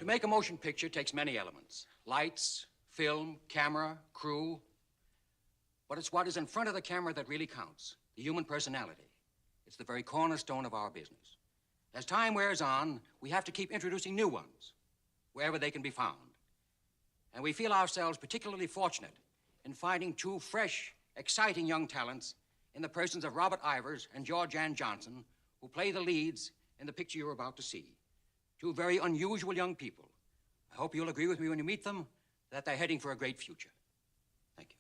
To make a motion picture takes many elements. Lights, film, camera, crew. But it's what is in front of the camera that really counts, the human personality. It's the very cornerstone of our business. As time wears on, we have to keep introducing new ones, wherever they can be found. And we feel ourselves particularly fortunate in finding two fresh, exciting young talents in the persons of Robert Ivers and Georgann Johnson, who play the leads in the picture you're about to see. Two very unusual young people. I hope you'll agree with me when you meet them that they're heading for a great future. Thank you.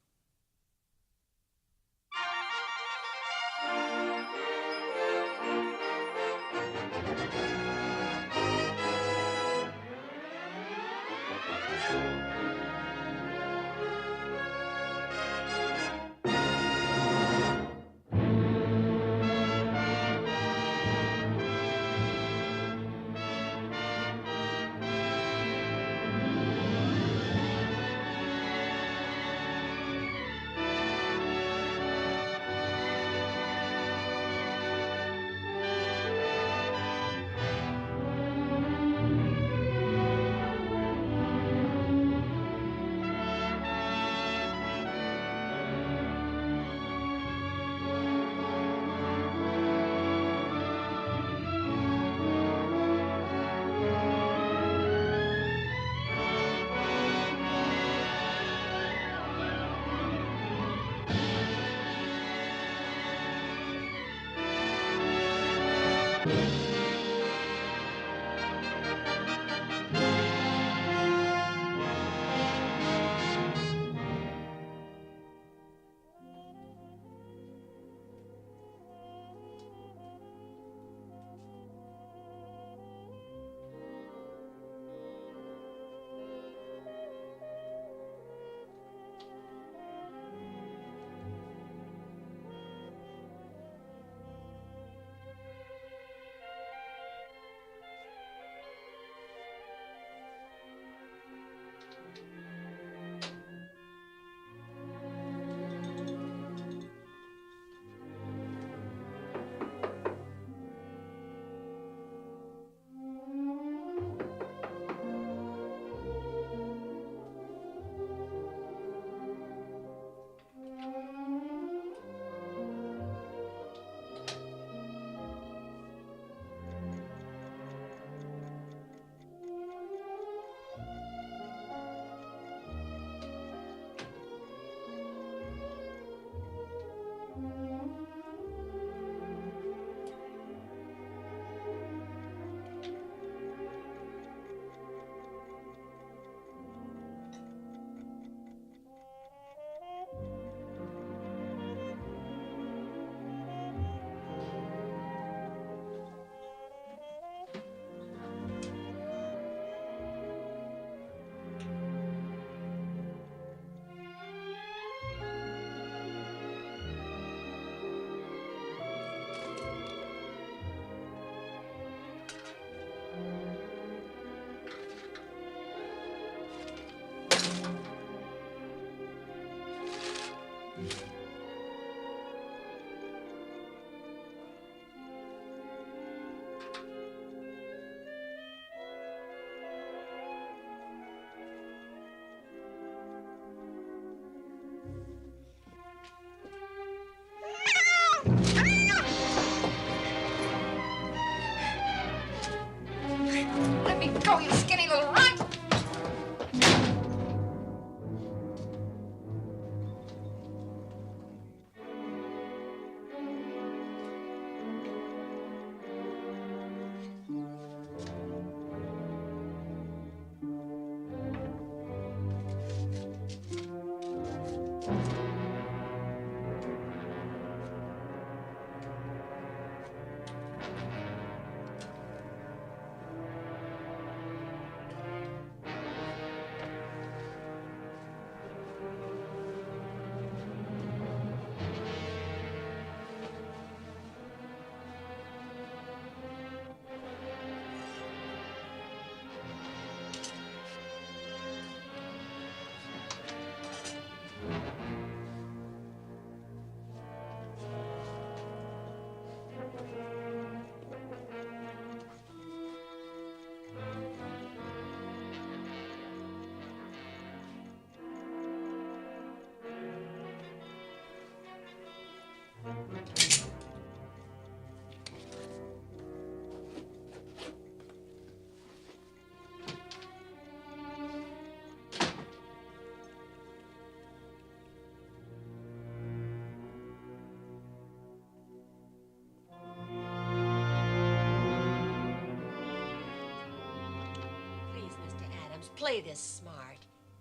Play this smart.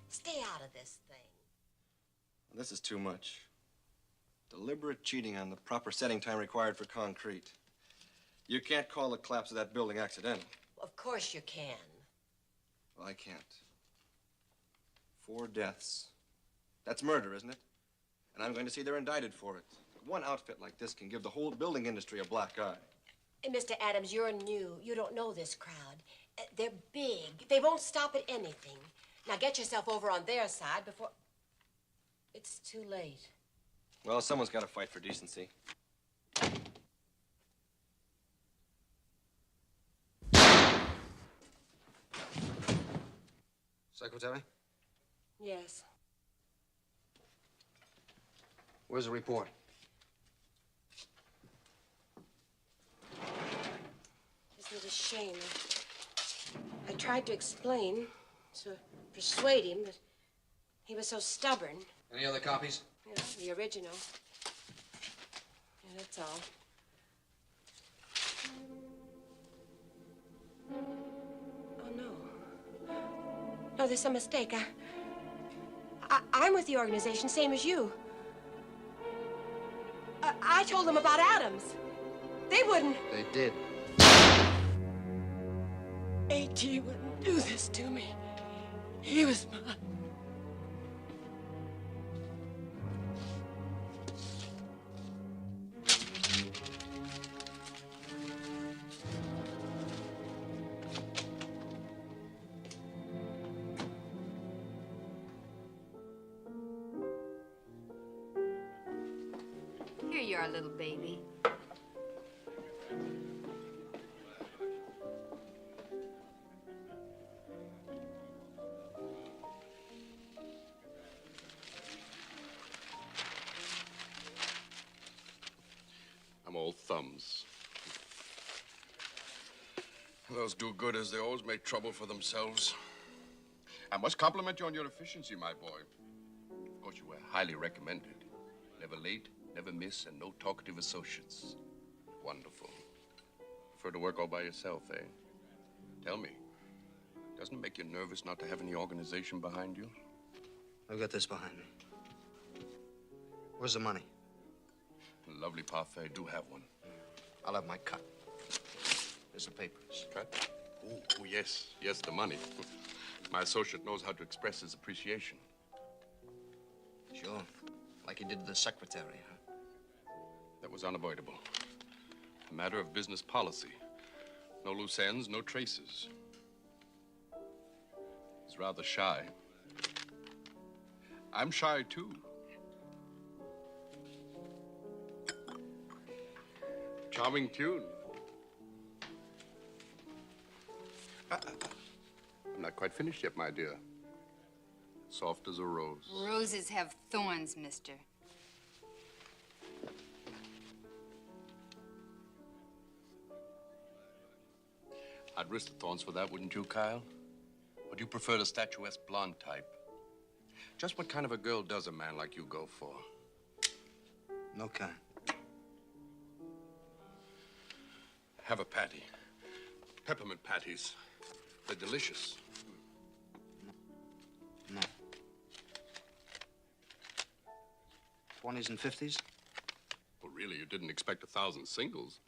Stay out of this thing. This is too much. Deliberate cheating on the proper setting time required for concrete. You can't call the collapse of that building accidental. Of course you can. Well, I can't. 4 deaths. That's murder, isn't it? And I'm going to see they're indicted for it. One outfit like this can give the whole building industry a black eye. Hey, Mr. Adams, you're new. You don't know this crowd. They're big. They won't stop at anything. Now get yourself over on their side before... It's too late. Well, someone's got to fight for decency. Secretary? Yes. Where's the report? Isn't it a shame? I tried to explain, to persuade him, but he was so stubborn. Any other copies? Yeah, the original. Yeah, that's all. Oh, no. No, there's some mistake. I'm with the organization, same as you. I told them about Adams. They wouldn't. They did. A.G. wouldn't do this to me. He was mine. Here you are, little baby. I'm all thumbs. Those do-gooders, they always make trouble for themselves. I must compliment you on your efficiency, my boy. Of course, you were highly recommended. Never late, never miss, and no talkative associates. Wonderful. Prefer to work all by yourself, eh? Tell me, doesn't it make you nervous not to have any organization behind you? I've got this behind me. Where's the money? Lovely parfait, do have one. I'll have my cut. There's the papers. Cut? Oh, yes, the money. My associate knows how to express his appreciation. Sure. Like he did to the secretary, huh? That was unavoidable. A matter of business policy. No loose ends, no traces. He's rather shy. I'm shy, too. Charming tune. I'm not quite finished yet, my dear. Soft as a rose. Roses have thorns, mister. I'd risk the thorns for that, wouldn't you, Kyle? Or do you prefer the statuesque blonde type? Just what kind of a girl does a man like you go for? No kind. Have a patty. Peppermint patties. They're delicious. No. 20s and 50s? Well, really, you didn't expect 1,000 singles.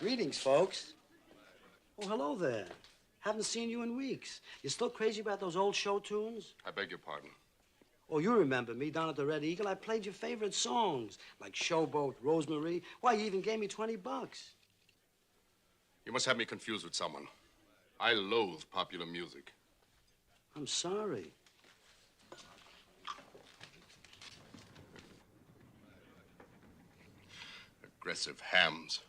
Greetings, folks. Oh, hello there. Haven't seen you in weeks. You still crazy about those old show tunes? I beg your pardon. Oh, you remember me down at the Red Eagle. I played your favorite songs, like Showboat, Rosemary. Why, you even gave me $20. You must have me confused with someone. I loathe popular music. I'm sorry. Aggressive hams.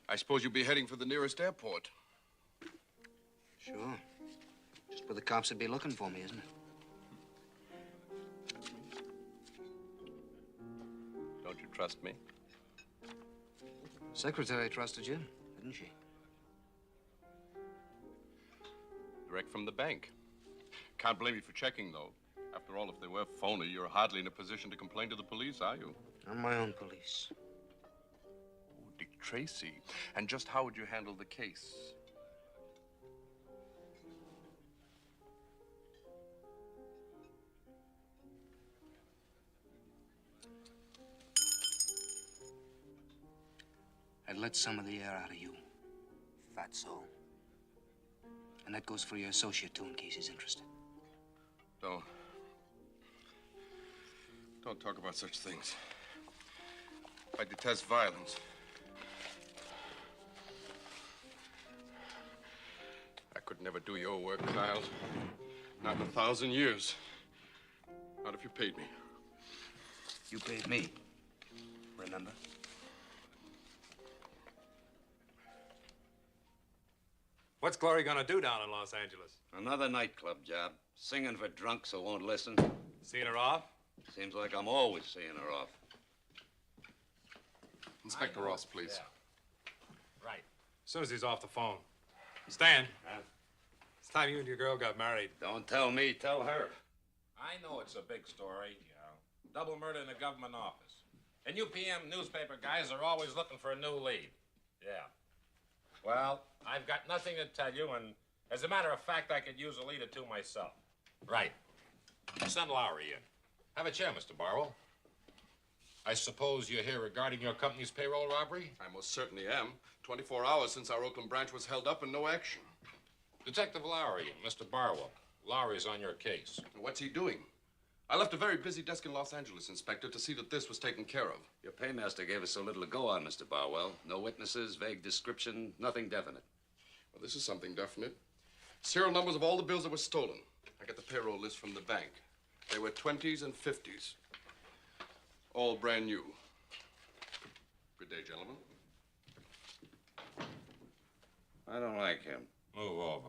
I suppose you'll be heading for the nearest airport. Sure. Just where the cops would be looking for me, isn't it? Don't you trust me? Secretary trusted you, didn't she? Direct from the bank. Can't blame you for checking, though. After all, if they were phony, you're hardly in a position to complain to the police, are you? I'm my own police. Oh, Dick Tracy. And just how would you handle the case? I'd let some of the air out of you, fatso. And that goes for your associate, too, in case he's interested. Don't talk about such things. I detest violence. I could never do your work, Niles. Not in 1,000 years. Not if you paid me. You paid me, remember? What's Glory gonna do down in Los Angeles? Another nightclub job. Singing for drunks who won't listen. Seeing her off? Seems like I'm always seeing her off. Inspector Ross, please. Yeah. Right. As soon as he's off the phone. Stan. It's time you and your girl got married. Don't tell me, tell her. I know it's a big story. Double murder in a government office. And you PM newspaper guys are always looking for a new lead. Yeah. Well, I've got nothing to tell you, and as a matter of fact, I could use a lead or two myself. Right. Send Lowery in. Have a chair, Mr. Barwell. I suppose you're here regarding your company's payroll robbery? I most certainly am. 24 hours since our Oakland branch was held up and no action. Detective Lowery, Mr. Barwell. Lowery's on your case. What's he doing? I left a very busy desk in Los Angeles, Inspector, to see that this was taken care of. Your paymaster gave us so little to go on, Mr. Barwell. No witnesses, vague description, nothing definite. Well, this is something definite. Serial numbers of all the bills that were stolen. I got the payroll list from the bank. They were 20s and 50s. All brand new. Good day, gentlemen. I don't like him. Move over.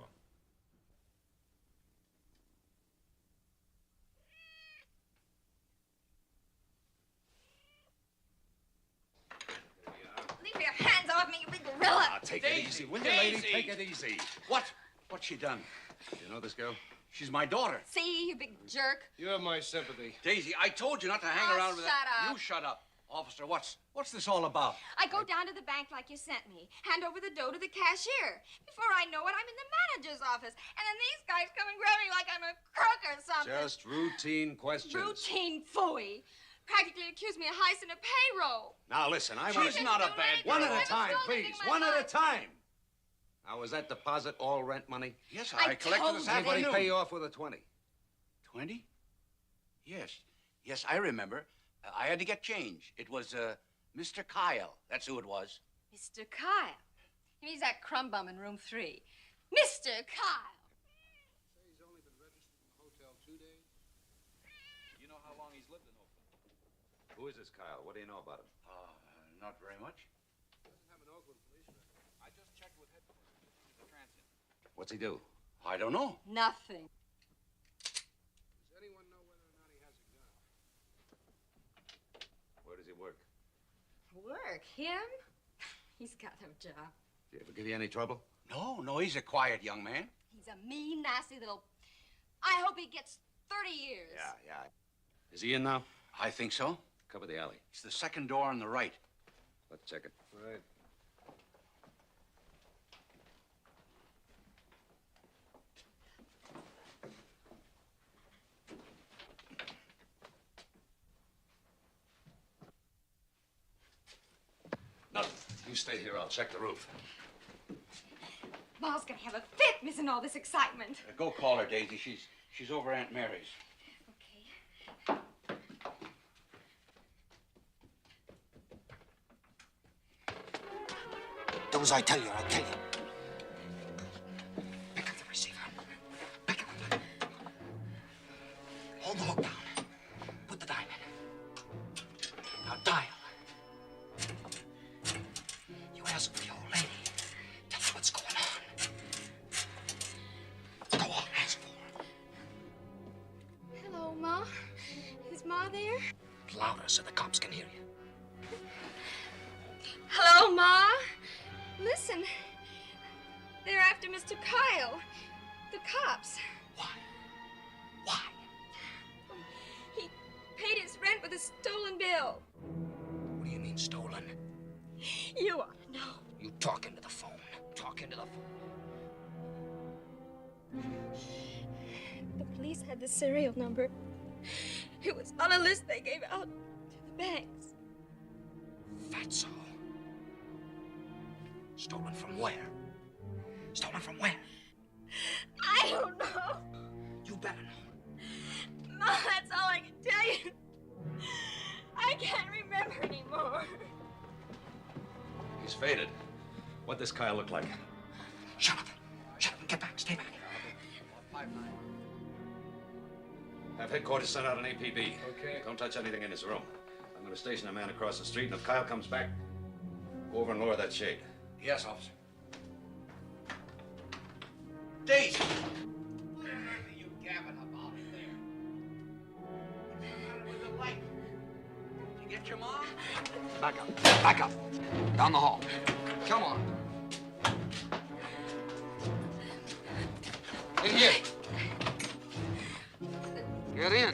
Leave your hands off me, you big gorilla! Now, take it easy, will you, lady? Take it easy. What's she done? You know this girl? She's my daughter. See, you big jerk. You have my sympathy. Daisy, I told you not to hang around with shut that. up. You shut up. Officer, what's this all about? I go down to the bank like you sent me, hand over the dough to the cashier. Before I know it, I'm in the manager's office. And then these guys come and grab me like I'm a crook or something. Just routine questions. Routine phooey. Practically accused me of heisting a payroll. Now, listen, She's not a bad girl. One at a Never time, stole anything please. in my One at a life. time. Now, was that deposit all rent money? Yes, I I collected told this you. Anybody afternoon. pay you off with a 20? 20? Yes, I remember. I had to get change. It was, Mr. Kyle. That's who it was. Mr. Kyle. He means that crumb bum in room 3. Mr. Kyle. He's only been registered in the hotel 2 days. You know how long he's lived in Oakland? Who is this Kyle? What do you know about him? Not very much. He doesn't have an Oakland police record. I just checked with headquarters. He's a transient. What's he do? I don't know. Nothing. Does anyone know whether or not he has a gun? Where does he work? Work? Him? He's got no job. Did he ever give you any trouble? No, he's a quiet young man. He's a mean, nasty little... I hope he gets 30 years. Yeah. Is he in now? I think so. Cover the alley. It's the second door on the right. Let's check it. Right. Nothing. You stay here. I'll check the roof. Ma's gonna have a fit missing all this excitement. Go call her, Daisy. She's over Aunt Mary's. Okay. Do as I tell you, or I'll kill you. Pick up the receiver. Pick it up. Hold the hook down. Put the dime in. Now dial. You ask for the old lady. Tell her what's going on. Go on, ask for her. louder so the cops can hear you. Hello, Ma? Listen, they're after Mr. Kyle. The cops. Why? Why? He paid his rent with a stolen bill. What do you mean, stolen? You ought to know. You talk into the phone. Talk into the phone. The police had the serial number. It was on a list they gave out to the banks. Fatso. Stolen from where? Stolen from where? I don't know. You better know. Ma, that's all I can tell you. I can't remember anymore. He's faded. What'd this Kyle look like? Shut up. Shut up and get back. Stay back. Have headquarters send out an APB. Okay. Don't touch anything in his room. I'm going to station a man across the street, and if Kyle comes back, go over and lower that shade. Yes, officer. Daisy! What on earth are you gabbing about there? What's the matter with the light? Did you get your mom? Back up. Back up. Down the hall. Come on. In here. Get in.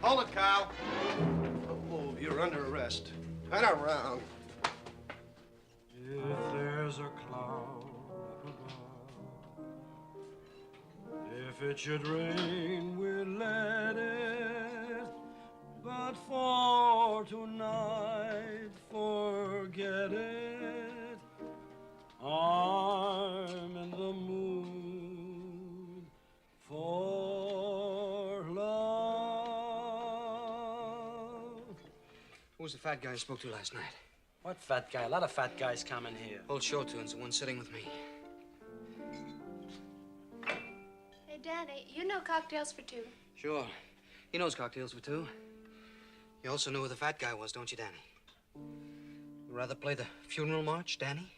Hold it, Kyle. Don't move. You're under arrest. Turn around. If there's a cloud above, if it should rain, we'll let it. But for tonight, forget it. I'm in the mood for love. Who was the fat guy I spoke to last night? What fat guy? A lot of fat guys come in here. Old show tunes, the one sitting with me. Hey, Danny, you know cocktails for two. Sure. He knows cocktails for two. You also know who the fat guy was, don't you, Danny? You rather play the funeral march, Danny?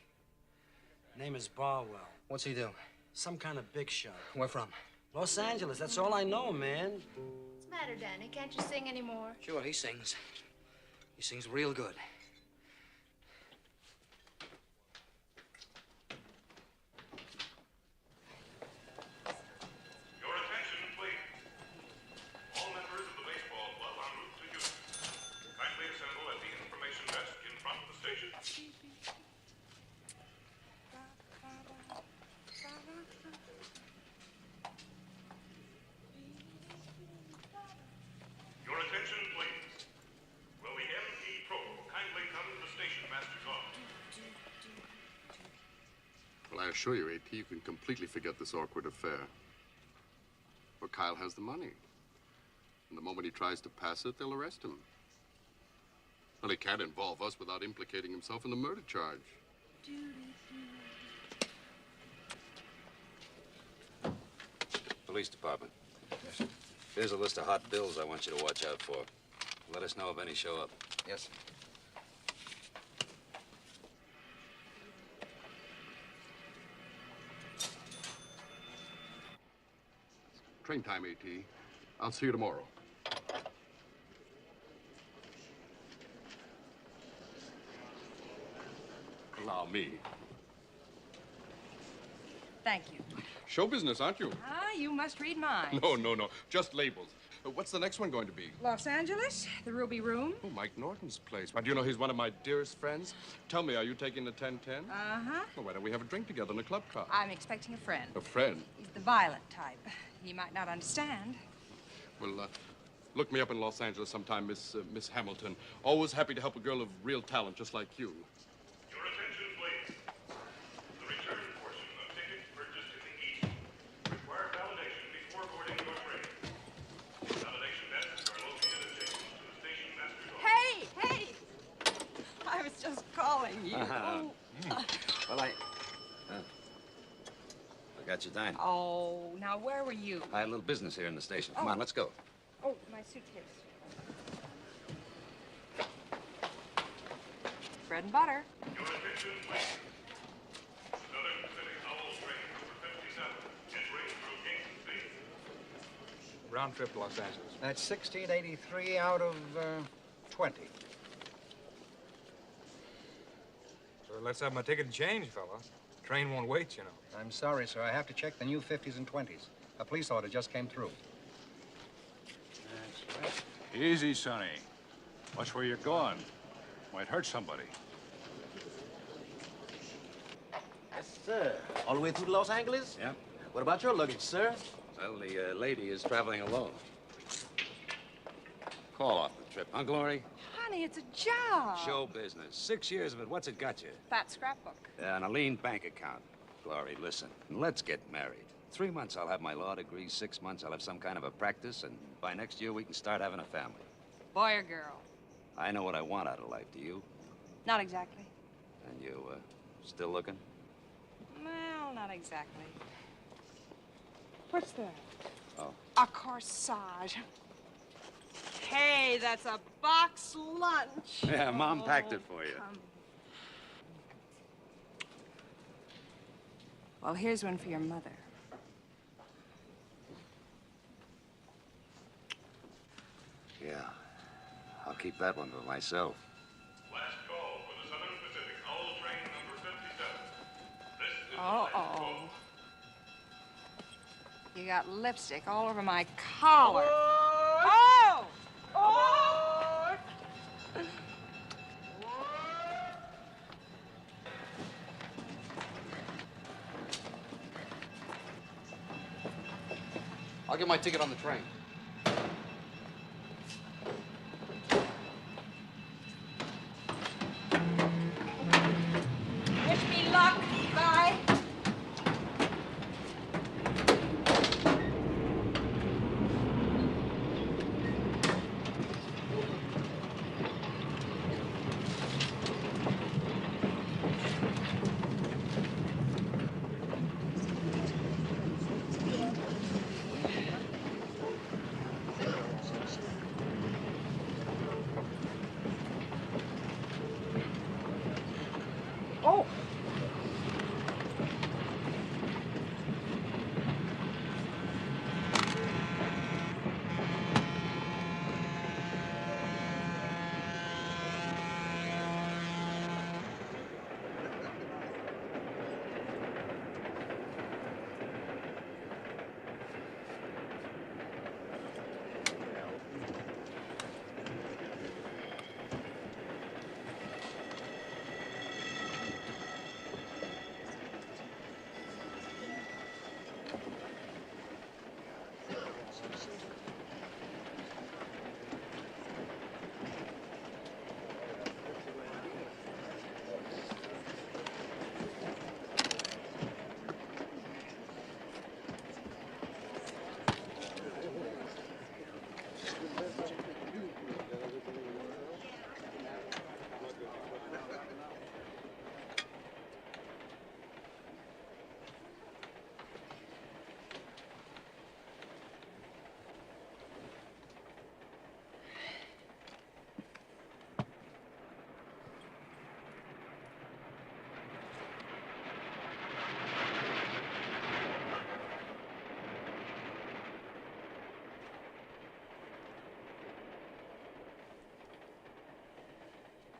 Name is Barwell. What's he do? Some kind of big shot. Where from? Los Angeles. That's all I know, man. What's the matter, Danny? Can't you sing anymore? Sure, he sings. He sings real good. Your attention, please. All members of the baseball club en route to Houston. Kindly assemble at the information desk in front of the station. Your attention, please. Will the MP Pro kindly come to the station master's office? Well, I assure you, A.T., you can completely forget this awkward affair. For Kyle has the money. And the moment he tries to pass it, they'll arrest him. Well, he can't involve us without implicating himself in the murder charge. Police department. Here's a list of hot bills I want you to watch out for. Let us know if any show up. Yes, sir. Train time, A.T. I'll see you tomorrow. Allow me. Thank you. Show business, aren't you? Ah, you must read mine. No. Just labels. What's the next one going to be? Los Angeles, the Ruby Room. Oh, Mike Norton's place. Why, do you know he's one of my dearest friends? Tell me, are you taking the 1010? Uh-huh. Well, why don't we have a drink together in a club car? I'm expecting a friend. A friend? He's the violent type. He might not understand. Well, look me up in Los Angeles sometime, Miss Hamilton. Always happy to help a girl of real talent just like you. Your attention, please. The return portion of tickets purchased in the East require validation before boarding your train. Validation desks are located adjacent to the station master's office. Hey! I was just calling you. Well, I got you dine. Oh, now where were you? I had a little business here in the station. Come on, let's go. Oh, my suitcase. Bread and butter. Your attention, please. Southern Pacific Owl train number 57, entering through Kingston Station. Round trip to Los Angeles. That's 1683 out of 20. So let's have my ticket and change, fella. Train won't wait, you know. I'm sorry, sir. I have to check the new 50s and 20s. A police order just came through. That's right. Easy, Sonny. Watch where you're going. Might hurt somebody. Yes, sir. All the way through to Los Angeles? Yeah. What about your luggage, sir? Well, the lady is traveling alone. Call off the trip, huh, Glory? Honey, it's a job. Show business. 6 years of it. What's it got you? Fat scrapbook. And a lean bank account. Glory, listen. Let's get married. 3 months I'll have my law degree. 6 months I'll have some kind of a practice. And by next year we can start having a family. Boy or girl? I know what I want out of life. Do you? Not exactly. And you, still looking? Well, not exactly. What's that? Oh. A corsage. Hey, that's a box lunch. Yeah, Mom packed it for you. Come. Well, here's one for your mother. Yeah. I'll keep that one for myself. Last call for the Southern Pacific Owl train number 57. This is the Uh-oh. last call. You got lipstick all over my collar. Oh! Oh! I'll get my ticket on the train. Wish me luck. Bye. Oh.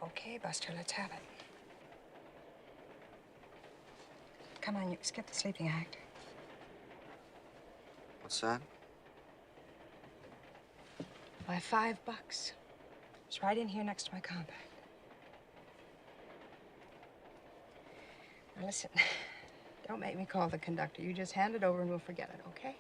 Okay, Buster, let's have it. Come on, you can skip the sleeping act. What's that? Why, $5. It's right in here next to my compact. Now listen, don't make me call the conductor. You just hand it over and we'll forget it, okay?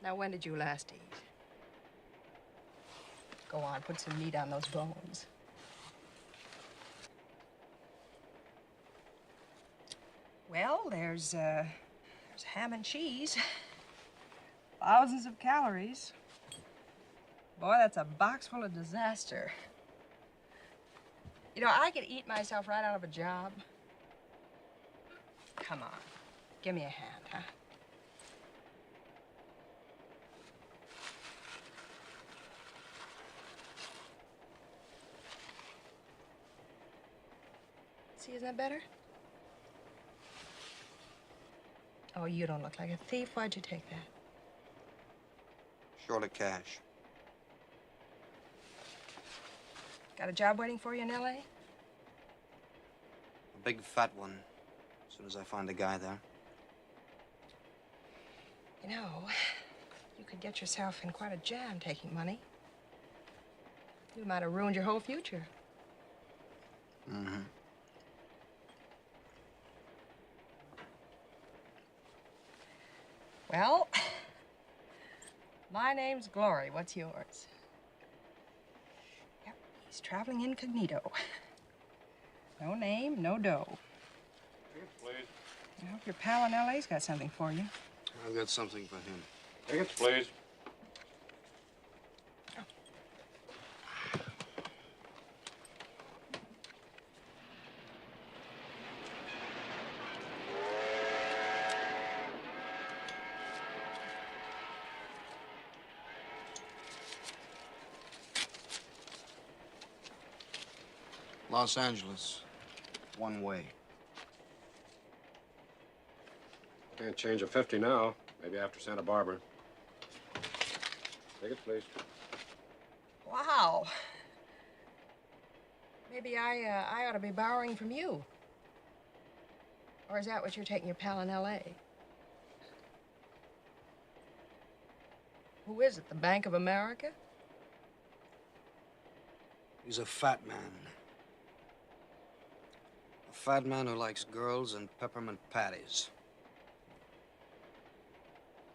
Now, when did you last eat? Go on, put some meat on those bones. Well, there's ham and cheese. Thousands of calories. Boy, that's a box full of disaster. You know, I could eat myself right out of a job. Come on, give me a hand, huh? See, isn't that better? Oh, you don't look like a thief. Why'd you take that? Short of cash. Got a job waiting for you in L.A.? A big fat one, as soon as I find a guy there. You know, you could get yourself in quite a jam taking money. You might have ruined your whole future. Mm-hmm. Well, my name's Glory. What's yours? Yep, he's traveling incognito. No name, no dough. Tickets, please. I hope your pal in L.A.'s got something for you. I've got something for him. Tickets, please. Los Angeles. One way. Can't change a 50 now. Maybe after Santa Barbara. Tickets, please. Wow. Maybe I ought to be borrowing from you. Or is that what you're taking your pal in L.A.? Who is it, the Bank of America? He's a fat man. A fat man who likes girls and peppermint patties.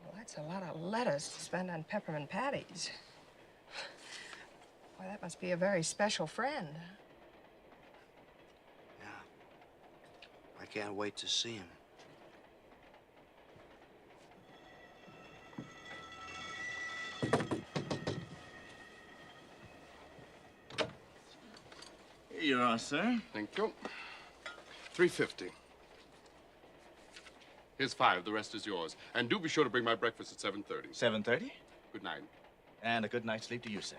Well, that's a lot of lettuce to spend on peppermint patties. Boy, that must be a very special friend. Yeah. I can't wait to see him. Here you are, sir. Thank you. $3.50. Here's $5. The rest is yours. And do be sure to bring my breakfast at 7:30. 7:30? Good night. And a good night's sleep to you, sir.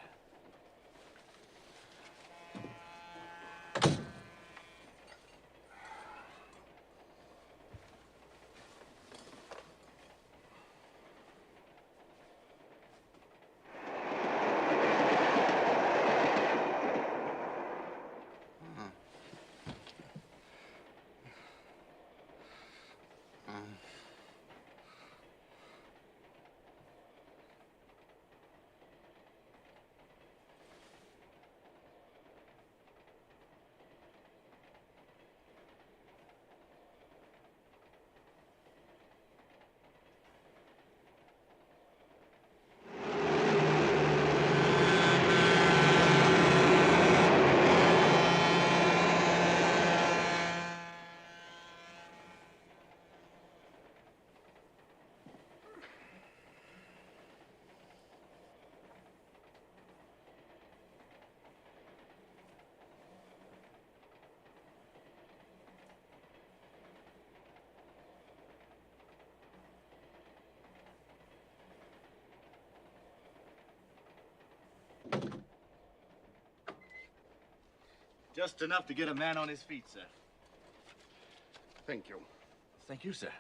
Just enough to get a man on his feet, sir. Thank you. Thank you, sir.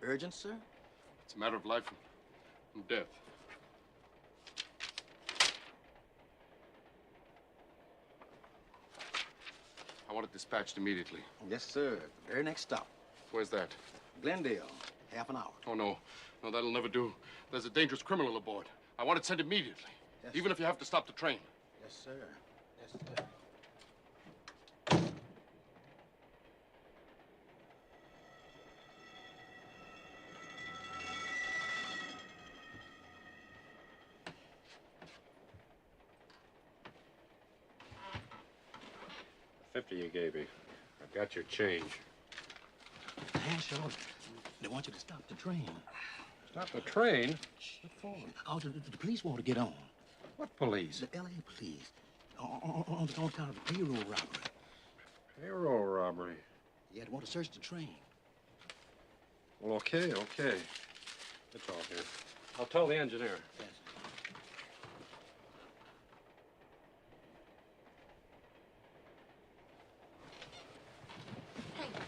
Urgent, sir? It's a matter of life and death. I want it dispatched immediately. Yes, sir. The very next stop. Where's that? Glendale. Half an hour. Oh, no. No, that'll never do. There's a dangerous criminal aboard. I want it sent immediately. Yes, even if you have to stop the train. Yes, sir. Yes, sir. The 50 you gave me. I've got your change. Haskell, they want you to stop the train. Stop the train? What for? Oh, the police want to get on. What police? The L.A. police. On account of the payroll robbery. Payroll robbery? Yeah, they want to search the train. Well, okay. It's all here. I'll tell the engineer. Yes.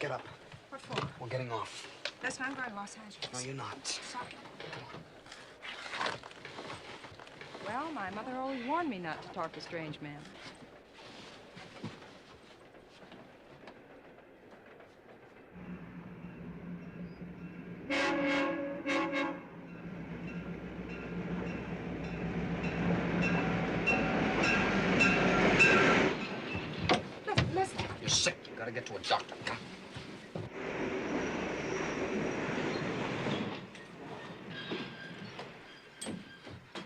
Get up. What for? We're getting off. Listen, I'm going to Los Angeles. No, you're not. Sorry. Well, my mother always warned me not to talk to strange men. Listen. You're sick. You gotta get to a doctor.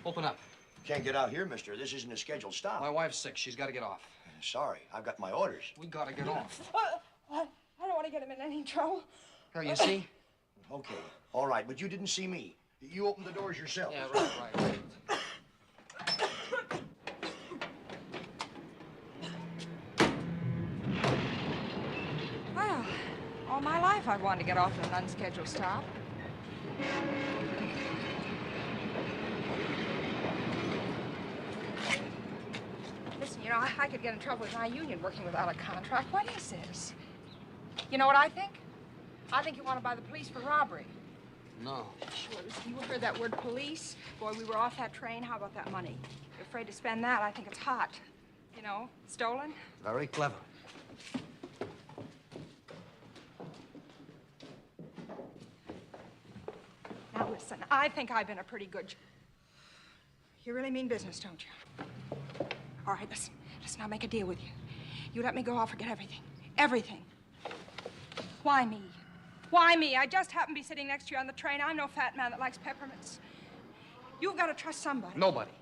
Open up. Can't get out here, mister. This isn't a scheduled stop. My wife's sick. She's got to get off. Sorry, I've got my orders. We got to get off. I don't want to get him in any trouble. Here, you see? Okay, all right, but you didn't see me. You opened the doors yourself. Yeah, right. Well, all my life I've wanted to get off at an unscheduled stop. Listen, you know, I could get in trouble with my union working without a contract. What is this? You know what I think? I think you want to buy the police for robbery. No. Sure. Listen, you heard that word police? Boy, we were off that train. How about that money? You're afraid to spend that. I think it's hot. You know, stolen. Very clever. Now, listen, I think I've been a pretty good... You really mean business, don't you? All right, listen, I'll make a deal with you. You let me go, I'll forget everything. Everything. Why me? Why me? I just happen to be sitting next to you on the train. I'm no fat man that likes peppermints. You've got to trust somebody. Nobody.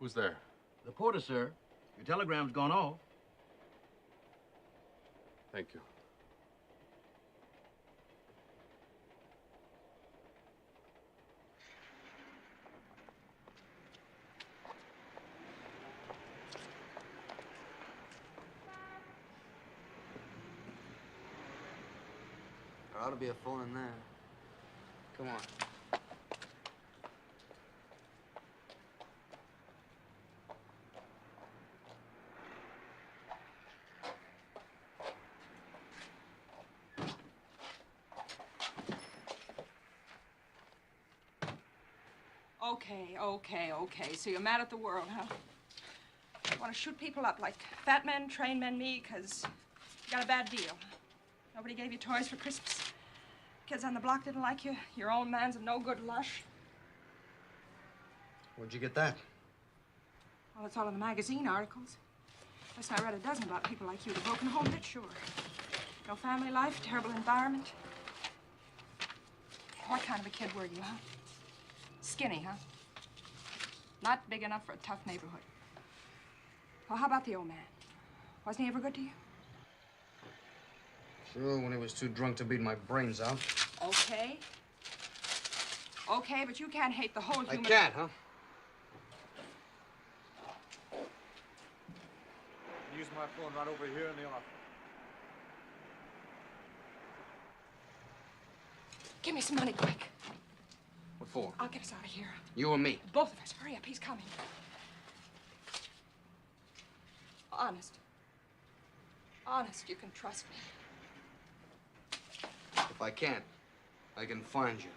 Who's there? The porter, sir. Your telegram's gone off. Thank you. There ought to be a phone in there. Come on. Okay. So you're mad at the world, huh? You want to shoot people up like fat men, train men, me, because you got a bad deal. Nobody gave you toys for Christmas. Kids on the block didn't like you. Your own man's a no-good lush. Where'd you get that? Well, it's all in the magazine articles. Listen, I read a dozen about people like you. The broken home, that's sure. No family life, terrible environment. What kind of a kid were you, huh? Skinny, huh? Not big enough for a tough neighborhood. Well, how about the old man? Wasn't he ever good to you? Sure, when he was too drunk to beat my brains out. Okay. Okay, but you can't hate the whole I human... can't, huh? Use my phone right over here in the office. Give me some money, quick. What for? I'll get us out of here. You or me? Both of us. Hurry up, he's coming. Honest. Honest, you can trust me. If I can't, I can find you.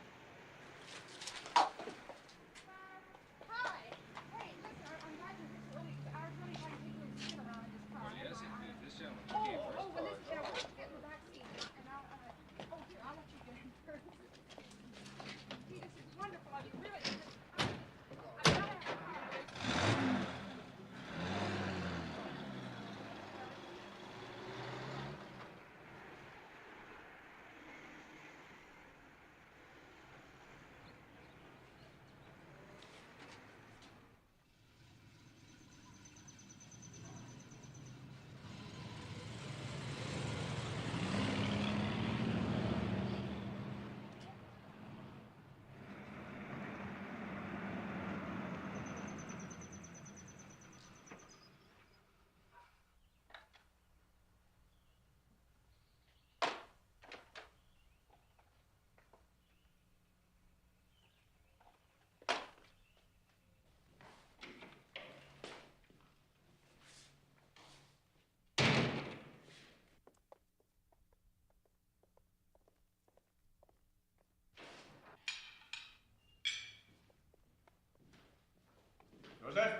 Joseph,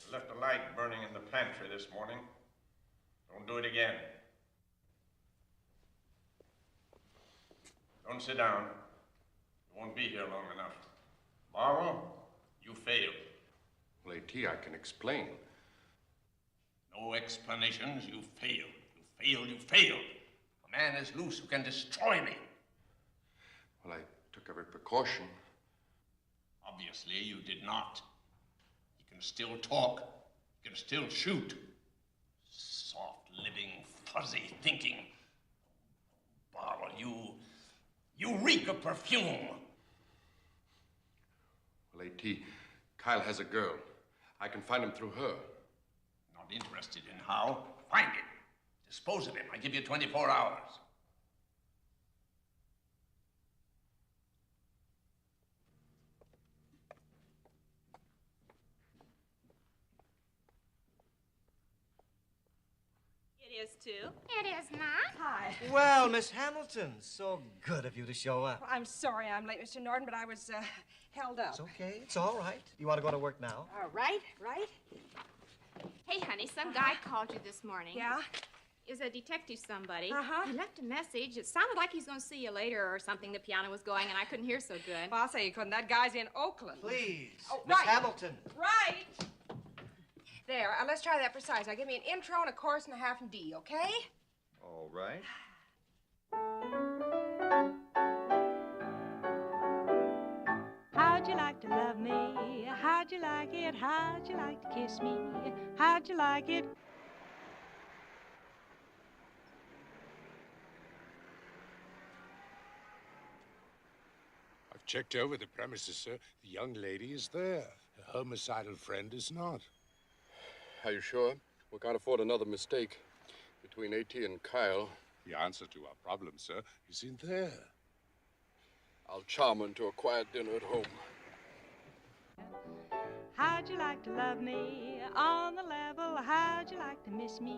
you left a light burning in the pantry this morning. Don't do it again. Don't sit down. You won't be here long enough. Tomorrow, you fail. Well, A.T., I can explain. No explanations. You failed. You failed. You failed. A man is loose who can destroy me. Well, I took every precaution. Obviously, you did not. You can still talk. You can still shoot. Soft living, fuzzy thinking. Barbara, you reek of perfume. Well, A.T., Kyle has a girl. I can find him through her. Not interested in how? Find him. Dispose of him. I give you 24 hours. It is too. It is not. Hi. Well, Miss Hamilton, so good of you to show up. I'm sorry I'm late, Mr. Norton, but I was held up. It's okay. It's all right. You want to go to work now? All right, right. Hey, honey, some guy called you this morning. Yeah? Is a detective somebody. Uh-huh. He left a message. It sounded like he's going to see you later or something. The piano was going, and I couldn't hear so good. Well, I'll say you couldn't. That guy's in Oakland. Please. Oh, Miss right. Hamilton. Right. There, let's try that for size. Now, give me an intro and a chorus and a half in D, okay? All right. How'd you like to love me? How'd you like it? How'd you like to kiss me? How'd you like it? I've checked over the premises, sir. The young lady is there. Her homicidal friend is not. Are you sure? We can't afford another mistake. Between A.T. and Kyle. The answer to our problem, sir, is in there. I'll charm her into a quiet dinner at home. How'd you like to love me on the level? How'd you like to miss me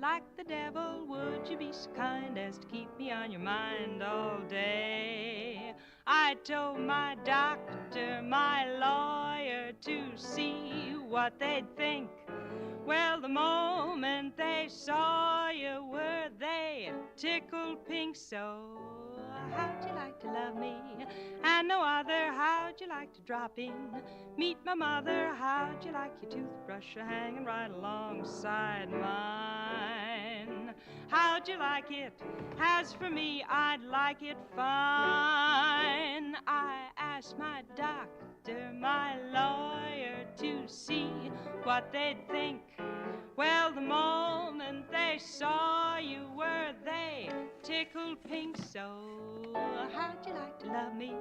like the devil? Would you be so kind as to keep me on your mind all day? I told my doctor, my lawyer, to see what they'd think. Well, the moment they saw you, were they tickled pink so. How'd you like to love me? And no other, how'd you like to drop in? Meet my mother, how'd you like your toothbrush hanging right alongside mine? How'd you like it? As for me, I'd like it fine. I asked my doctor, my lawyer, to see what they'd think. Well, the moment they saw you were they tickled pink so. How'd you like to love me?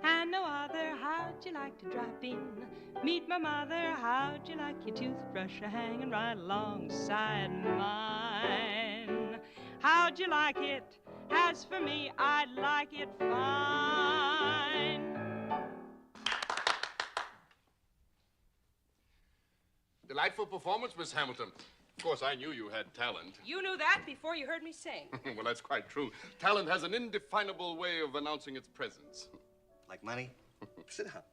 And no other, how'd you like to drop in? Meet my mother, how'd you like your toothbrush hanging right alongside mine? How'd you like it? As for me, I'd like it fine. Delightful performance, Miss Hamilton. Of course, I knew you had talent. You knew that before you heard me sing. Well, that's quite true. Talent has an indefinable way of announcing its presence. Like money? Sit down.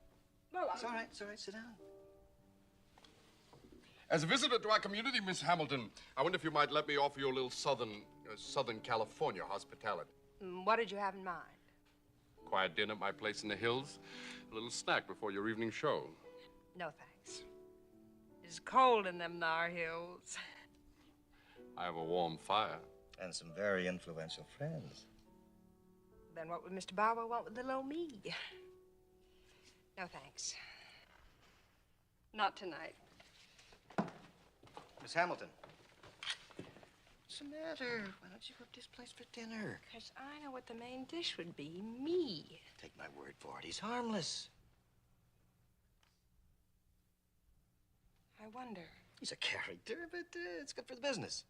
Well, It's all right, sit down. As a visitor to our community, Miss Hamilton, I wonder if you might let me offer you a little Southern California hospitality. What did you have in mind? Quiet dinner at my place in the hills, a little snack before your evening show. No, thanks. It's cold in them Noir hills. I have a warm fire. And some very influential friends. Then what would Mr. Barber want with little old me? No, thanks. Not tonight. Miss Hamilton. What's the matter? Why don't you go to this place for dinner? Because I know what the main dish would be. Me. Take my word for it. He's harmless. I wonder. He's a character, but it's good for the business.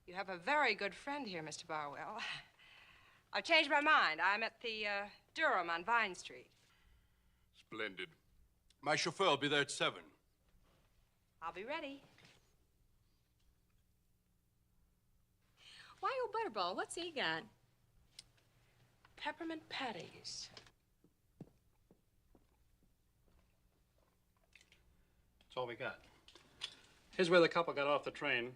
You have a very good friend here, Mr. Barwell. I've changed my mind. I'm at the Durham on Vine Street. Splendid. My chauffeur will be there at 7. I'll be ready. Why, old Butterball, what's he got? Peppermint patties. That's all we got. Here's where the couple got off the train.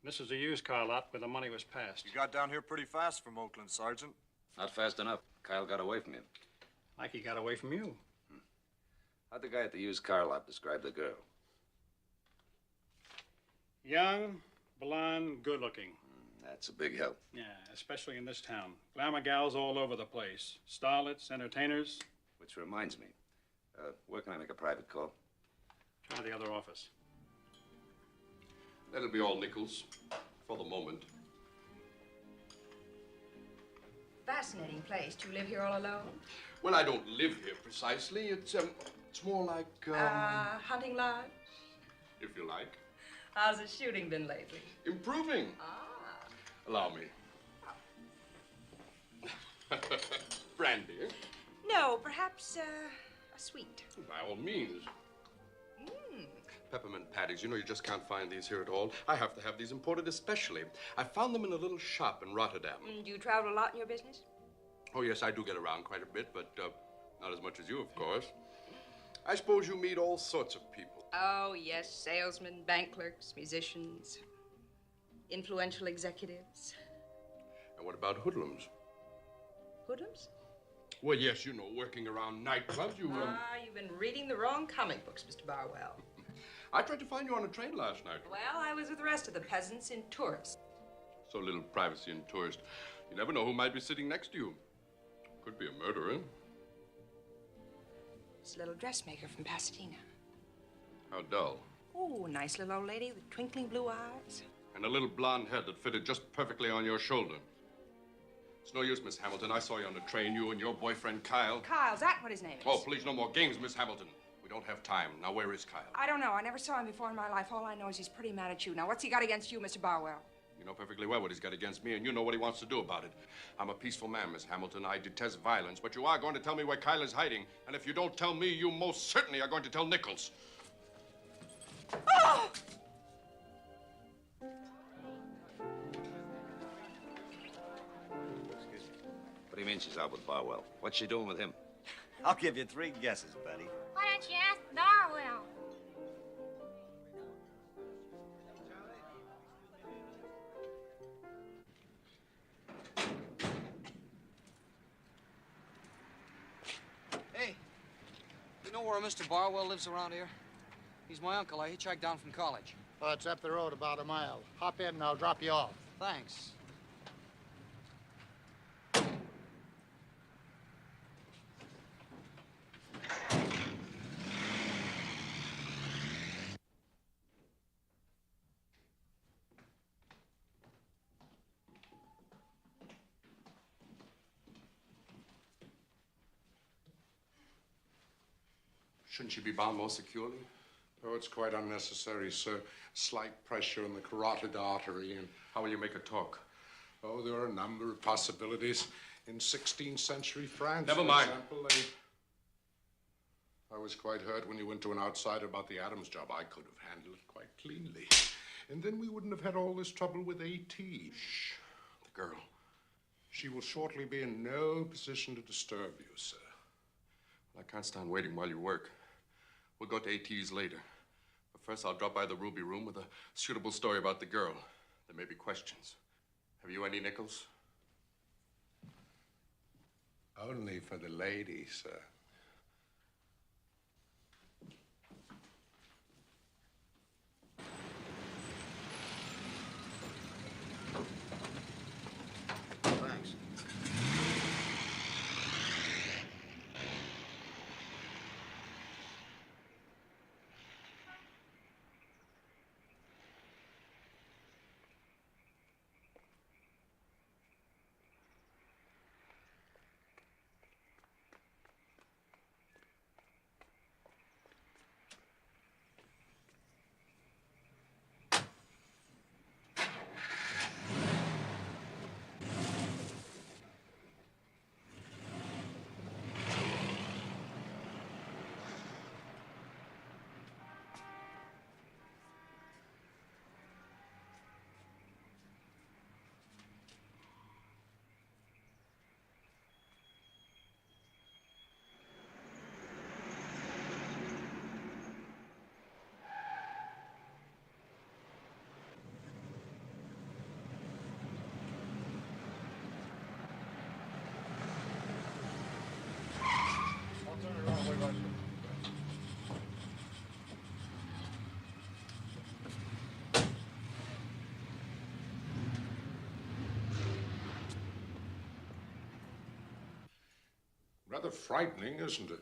This is a used car lot where the money was passed. You got down here pretty fast from Oakland, Sergeant. Not fast enough. Kyle got away from you. Like he got away from you. How'd the guy at the used car lot describe the girl? Young, blonde, good-looking. That's a big help. Yeah, especially in this town. Glamour gals all over the place. Starlets, entertainers. Which reminds me, where can I make a private call? Try the other office. That'll be all Nichols, for the moment. Fascinating place. Do you live here all alone? Well, I don't live here precisely. It's more like, Hunting lodge? if you like. How's the shooting been lately? Improving. Allow me. Brandy, eh? No, perhaps a sweet. By all means. Peppermint patties. You know, you just can't find these here at all. I have to have these imported especially. I found them in a little shop in Rotterdam. Do you travel a lot in your business? Oh, yes, I do get around quite a bit, but not as much as you, of course. I suppose you meet all sorts of people. Oh, yes. Salesmen, bank clerks, musicians, influential executives. And what about hoodlums? Hoodlums? Well, yes, you know, working around nightclubs, you... You've been reading the wrong comic books, Mr. Barwell. I tried to find you on a train last night. Well, I was with the rest of the peasants in tourists. So little privacy in tourist. You never know who might be sitting next to you. Could be a murderer. It's a little dressmaker from Pasadena. How dull. Oh, nice little old lady with twinkling blue eyes. And a little blonde head that fitted just perfectly on your shoulder. It's no use, Miss Hamilton. I saw you on the train, you and your boyfriend, Kyle. Kyle's that what his name is? Oh, please, no more games, Miss Hamilton. We don't have time. Now, where is Kyle? I don't know. I never saw him before in my life. All I know is he's pretty mad at you. Now, what's he got against you, Mr. Barwell? You know perfectly well what he's got against me, and you know what he wants to do about it. I'm a peaceful man, Miss Hamilton. I detest violence, but you are going to tell me where Kyle is hiding. And if you don't tell me, you most certainly are going to tell Nichols. Oh! What do you mean she's out with Barwell? What's she doing with him? I'll give you 3 guesses, buddy. Why don't you ask Darwell? know where Mr. Barwell lives around here? He's my uncle. I hitchhiked down from college. Oh, it's up the road about a mile. Hop in and I'll drop you off. Thanks. Shouldn't she be bound more securely? Oh, it's quite unnecessary, sir. Slight pressure on the carotid artery, and how will you make her talk? oh, there are a number of possibilities. In 16th century France, Never for mind. example, I was quite hurt when you went to an outsider about the Adams job. I could have handled it quite cleanly. And then we wouldn't have had all this trouble with A.T. Shh. The girl. She will shortly be in no position to disturb you, sir. I can't stand waiting while you work. We'll go to AT's later. But first, I'll drop by the Ruby Room with a suitable story about the girl. There may be questions. Have you any nickels? Only for the lady, sir. Thanks. Rather frightening, isn't it?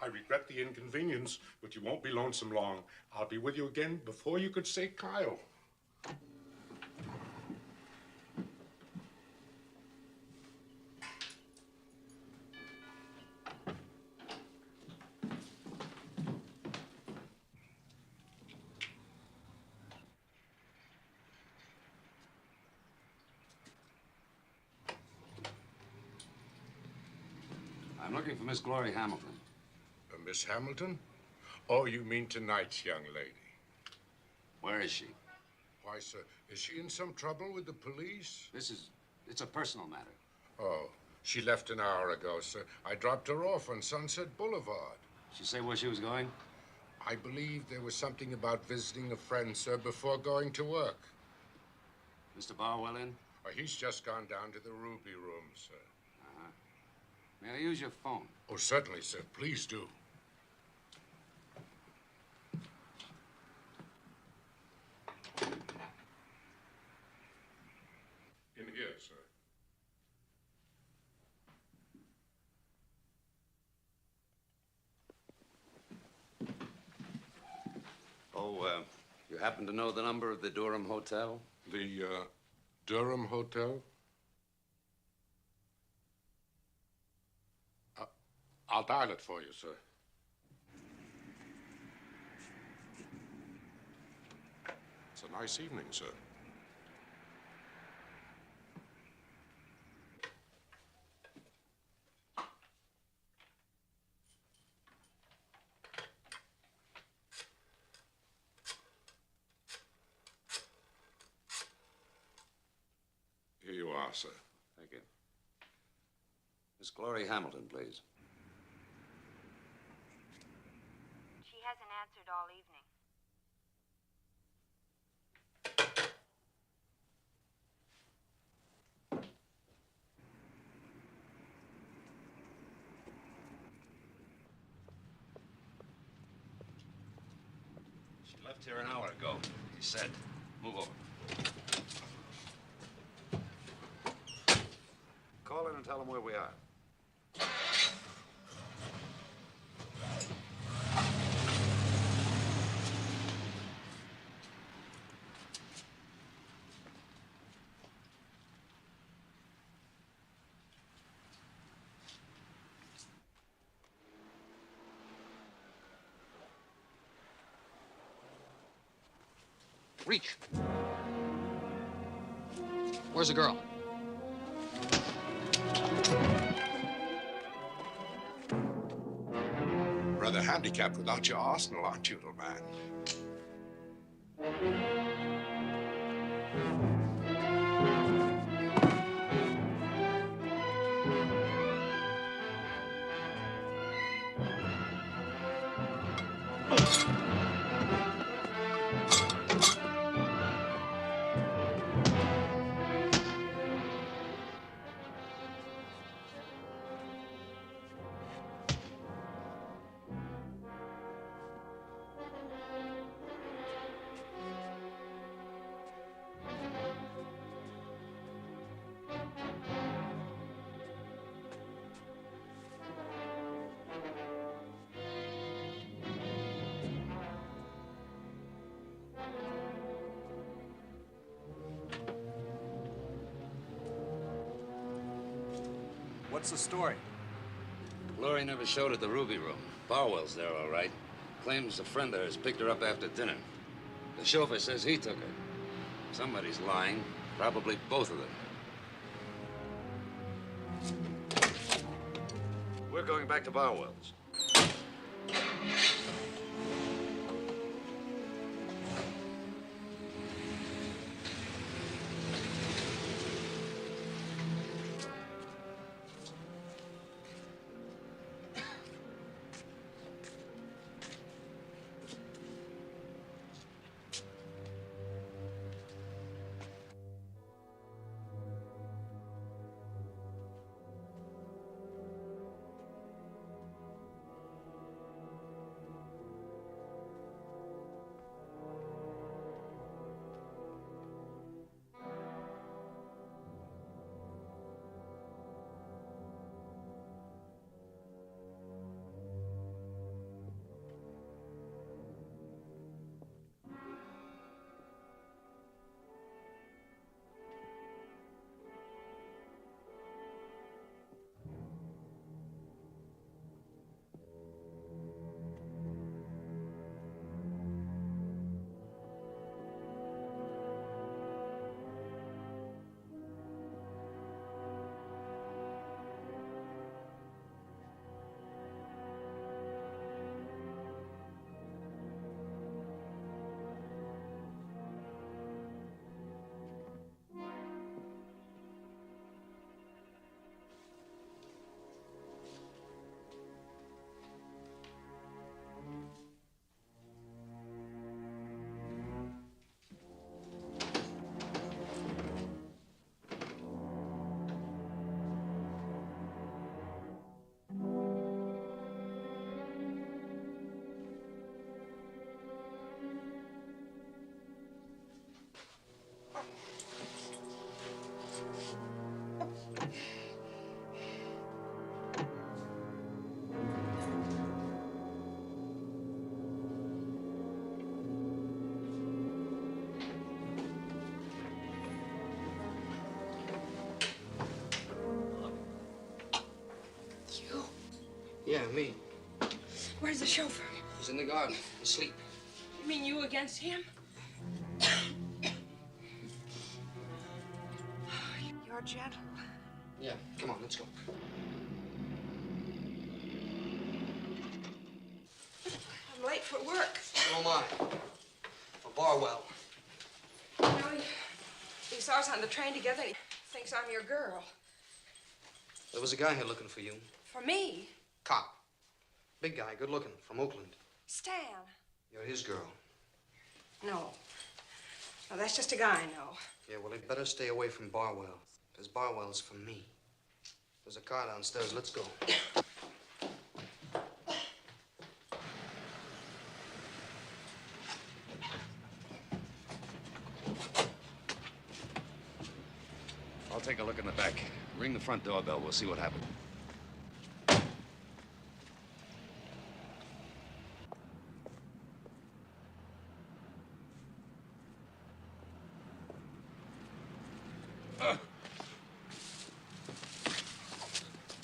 I regret the inconvenience, but you won't be lonesome long. I'll be with you again before you could say Kyle. I'm looking for Miss Glory Hamilton. Miss Hamilton? Oh, you mean tonight's young lady. Where is she? Why, sir, is she in some trouble with the police? It's a personal matter. Oh, she left an hour ago, sir. I dropped her off on Sunset Boulevard. She say where she was going? I believe there was something about visiting a friend, sir, before going to work. Mr. Barwell in? Oh, he's just gone down to the Ruby Room, sir. Uh-huh. May I use your phone? Oh, certainly, sir. Please do. In here, sir. Oh, you happen to know the number of the Durham Hotel? The, Durham Hotel? I'll dial it for you, sir. It's a nice evening, sir. Here you are, sir. Thank you. Miss Glory Hamilton, please. all evening. She left here an hour ago. He said, move over. Call in and tell them where we are. Reach. Where's the girl? Rather handicapped without your arsenal, aren't you, little man? What's the story? Lowery never showed at the Ruby Room. Barwell's there, all right. Claims a friend of hers picked her up after dinner. The chauffeur says he took her. Somebody's lying. Probably both of them. We're going back to Barwell's. Yeah, me. Where's the chauffeur? He's in the garden, asleep. You mean you against him? You're gentle. Yeah, come on, let's go. I'm late for work. So am I. For Barwell. You know, he saw us on the train together and he thinks I'm your girl. There was a guy here looking for you. For me? Cop. Big guy, good looking, from Oakland. Stan. You're his girl. No. No, that's just a guy I know. Yeah, well, he'd better stay away from Barwell, because Barwell's for me. There's a car downstairs. Let's go. I'll take a look in the back. Ring the front doorbell. We'll see what happens.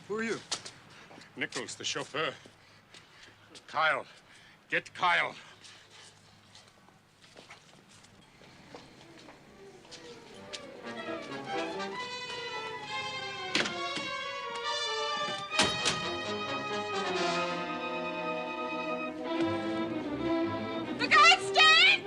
Who are you? Nichols, the chauffeur. Kyle. Get Kyle. Look out, Stan!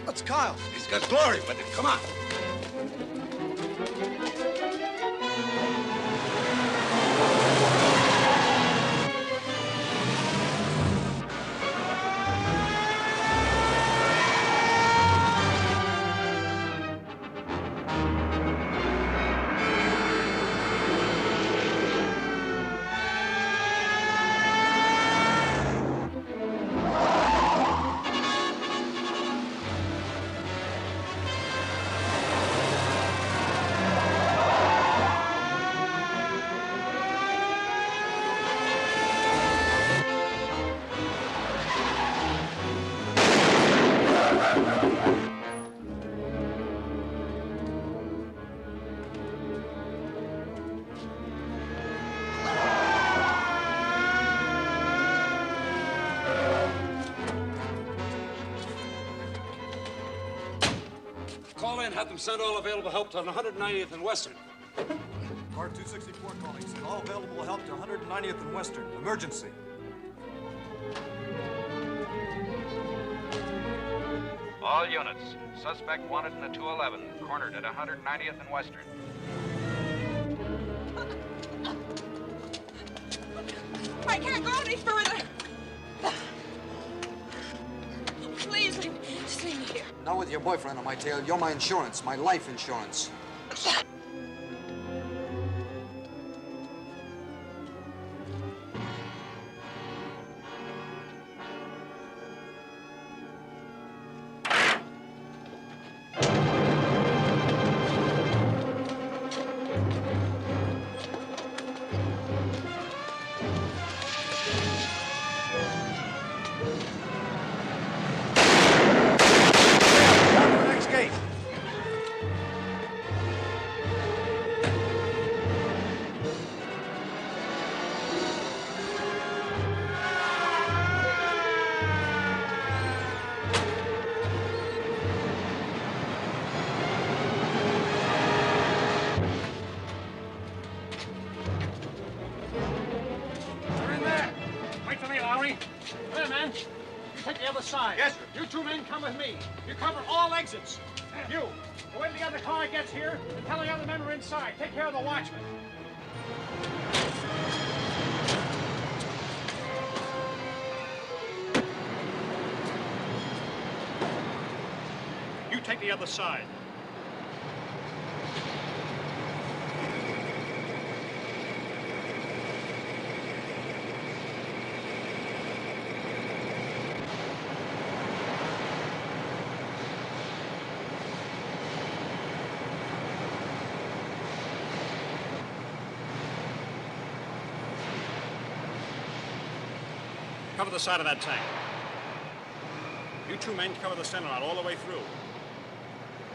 That's Kyle. He's got glory with him. Come on. Call in, have them send all available help to 190th and Western. Car 264 calling. Send all available help to 190th and Western. Emergency. All units. Suspect wanted in the 211. Cornered at 190th and Western. I can't go any further. Please, just leave me here. Not with your boyfriend on my tail. You're my insurance, my life insurance. Yes, sir. You two men come with me. You cover all exits. You, when the other car gets here, and tell the other men we're inside. Take care of the watchman. You take the other side. Cover the side of that tank. You two men cover the center out all the way through.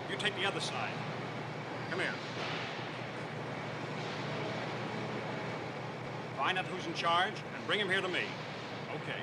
You take the other side. Come here. Find out who's in charge and bring him here to me. Okay.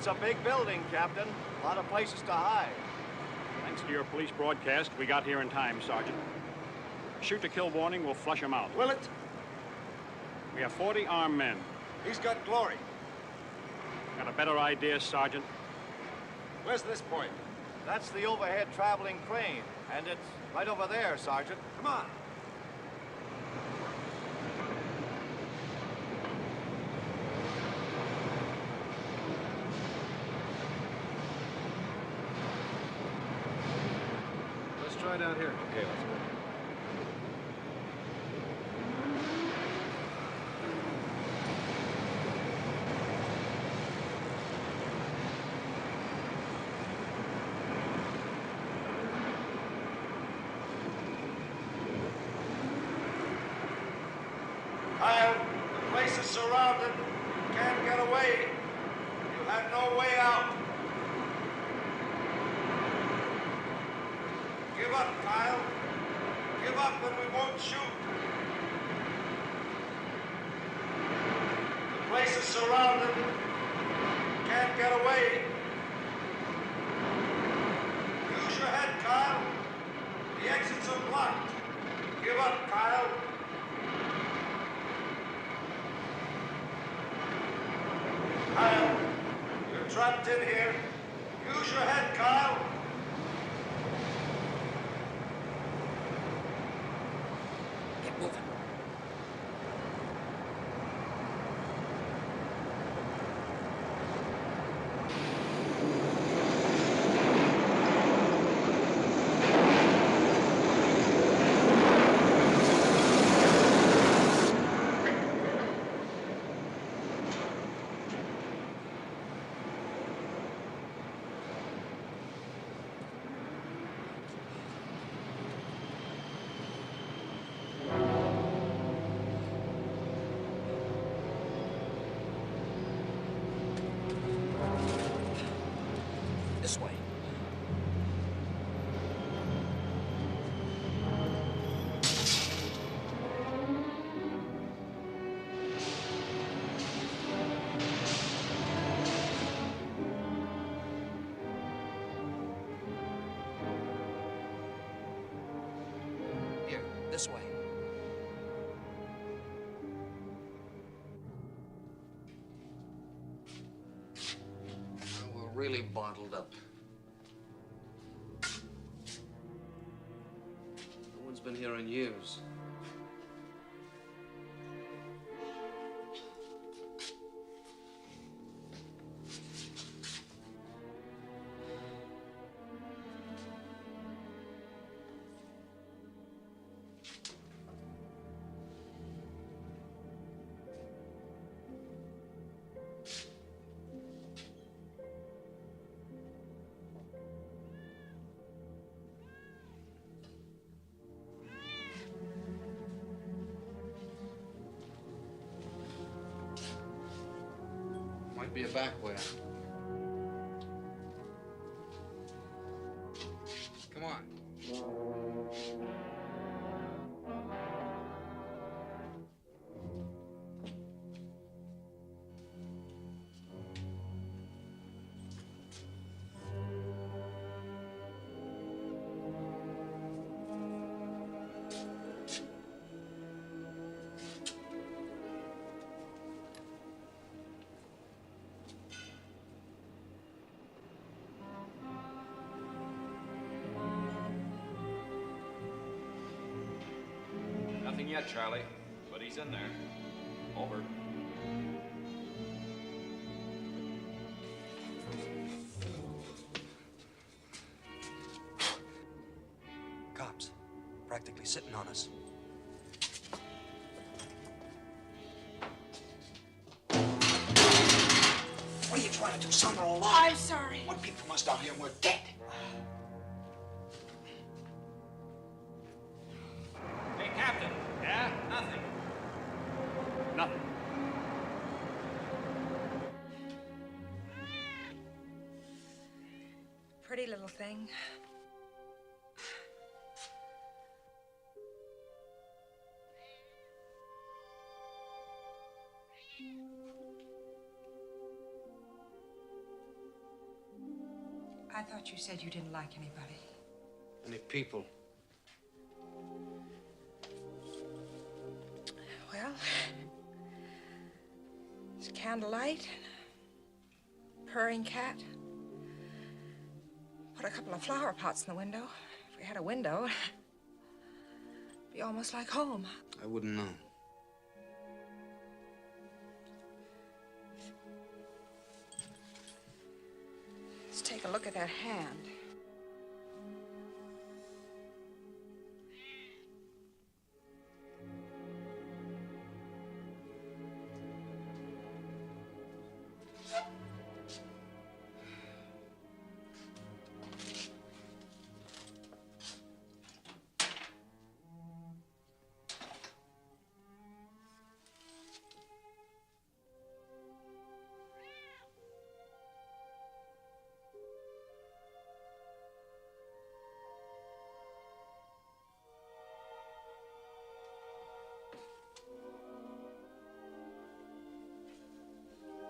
It's a big building, Captain. A lot of places to hide. Thanks to your police broadcast, we got here in time, Sergeant. Shoot to kill warning will flush them out. Will it? We have 40 armed men. He's got glory. Got a better idea, Sergeant? Where's this point? That's the overhead traveling crane, and it's right over there, Sergeant. Come on. Let's try down here. Okay, let's go. Kyle, the place is surrounded. You can't get away. You have no way out. Give up, Kyle. Give up and we won't shoot. The place is surrounded. You can't get away. Use your head, Kyle. The exits are blocked. Give up, Kyle. Kyle, you're trapped in here. Use your head, Kyle. Get moving. This way. Here, this way. We're really bottled up. No one's been here in years. Might be a back way. Come on. Nothing yet, Charlie, but he's in there. Over. Cops, practically sitting on us. What are you trying to do, son or alive? I'm sorry. One peep from us down here and we're dead. Hey, Captain. Yeah? Nothing. Nothing. Pretty little thing. I thought you said you didn't like anybody. Any people? Well, it's candlelight, purring cat. Put a couple of flower pots in the window. If we had a window, it'd be almost like home. I wouldn't know. Let's take a look at that hand.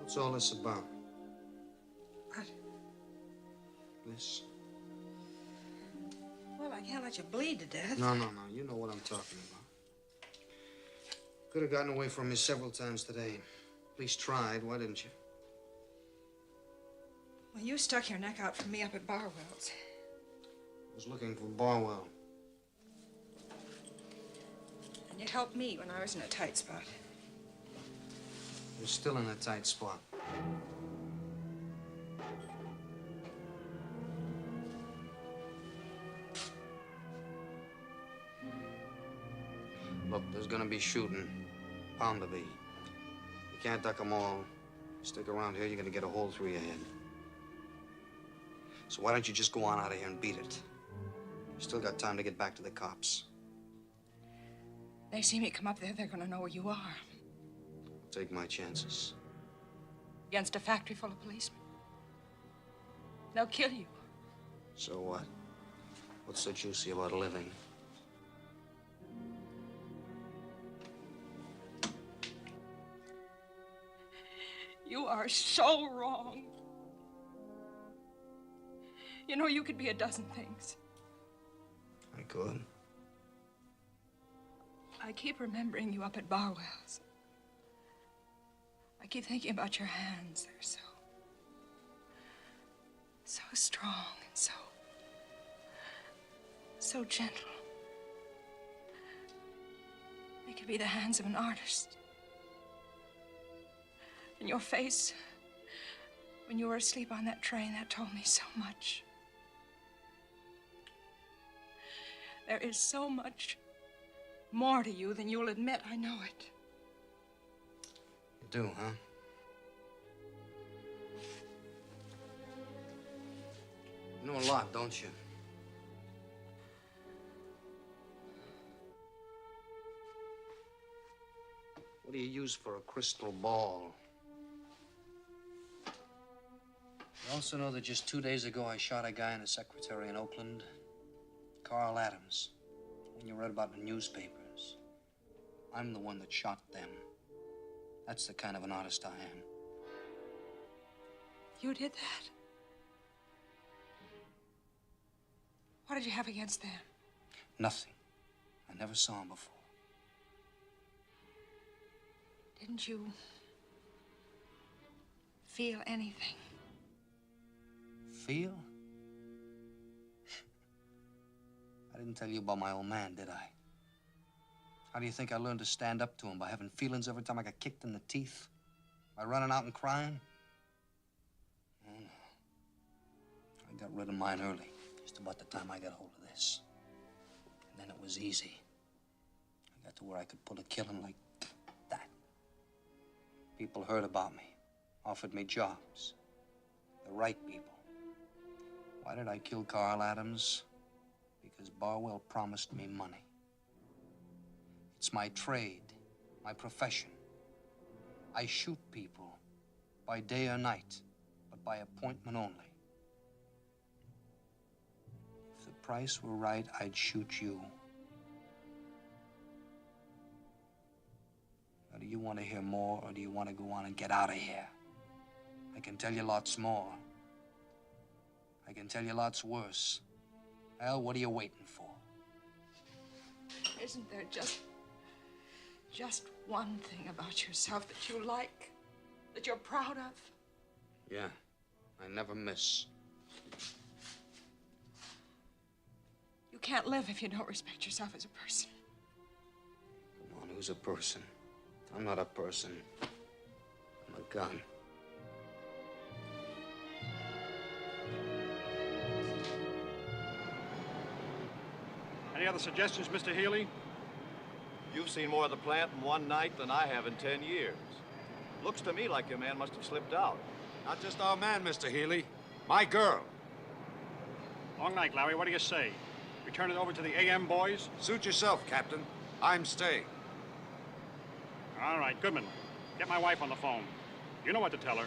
What's all this about? What? This? Well, I can't let you bleed to death. No. You know what I'm talking about. Could have gotten away from me several times today. At least tried. Why didn't you? Well, you stuck your neck out for me up at Barwell's. I was looking for Barwell. And you helped me when I was in a tight spot. You're still in a tight spot. Look, there's gonna be shooting. Bound to be. You can't duck them all. Stick around here, you're gonna get a hole through your head. So why don't you just go on out of here and beat it? You still got time to get back to the cops. They see me come up there, they're gonna know where you are. Take my chances. Against a factory full of policemen. They'll kill you. So what? What's so juicy about living? You are so wrong. You know, you could be a dozen things. I could. I keep remembering you up at Barwell's. I keep thinking about your hands. They're so strong and so gentle. They could be the hands of an artist. And your face, when you were asleep on that train, that told me so much. There is so much more to you than you'll admit. I know it. You do, huh? You know a lot, don't you? What do you use for a crystal ball? You also know that just 2 days ago I shot a guy and a secretary in Oakland, Carl Adams. When you read about in the newspapers, I'm the one that shot them. That's the kind of an artist I am. You did that? What did you have against them? Nothing. I never saw him before. Didn't you feel anything? Feel? I didn't tell you about my old man, did I? How do you think I learned to stand up to him? By having feelings every time I got kicked in the teeth? By running out and crying? Oh, no. I got rid of mine early, just about the time I got hold of this. And then it was easy. I got to where I could pull a killing like that. People heard about me, offered me jobs. The right people. Why did I kill Carl Adams? Because Barwell promised me money. It's my trade, my profession. I shoot people by day or night, but by appointment only. If the price were right, I'd shoot you. Now, do you want to hear more, or do you want to go on and get out of here? I can tell you lots more. I can tell you lots worse. Hell, what are you waiting for? Isn't there just one thing about yourself that you like, that you're proud of? Yeah, I never miss. You can't live if you don't respect yourself as a person. Come on, who's a person? I'm not a person. I'm a gun. Any other suggestions, Mr. Healy? You've seen more of the plant in one night than I have in 10 years. Looks to me like your man must have slipped out. Not just our man, Mr. Healy. My girl. Long night, Larry. What do you say? We turn it over to the AM boys? Suit yourself, Captain. I'm staying. All right, Goodman. Get my wife on the phone. You know what to tell her.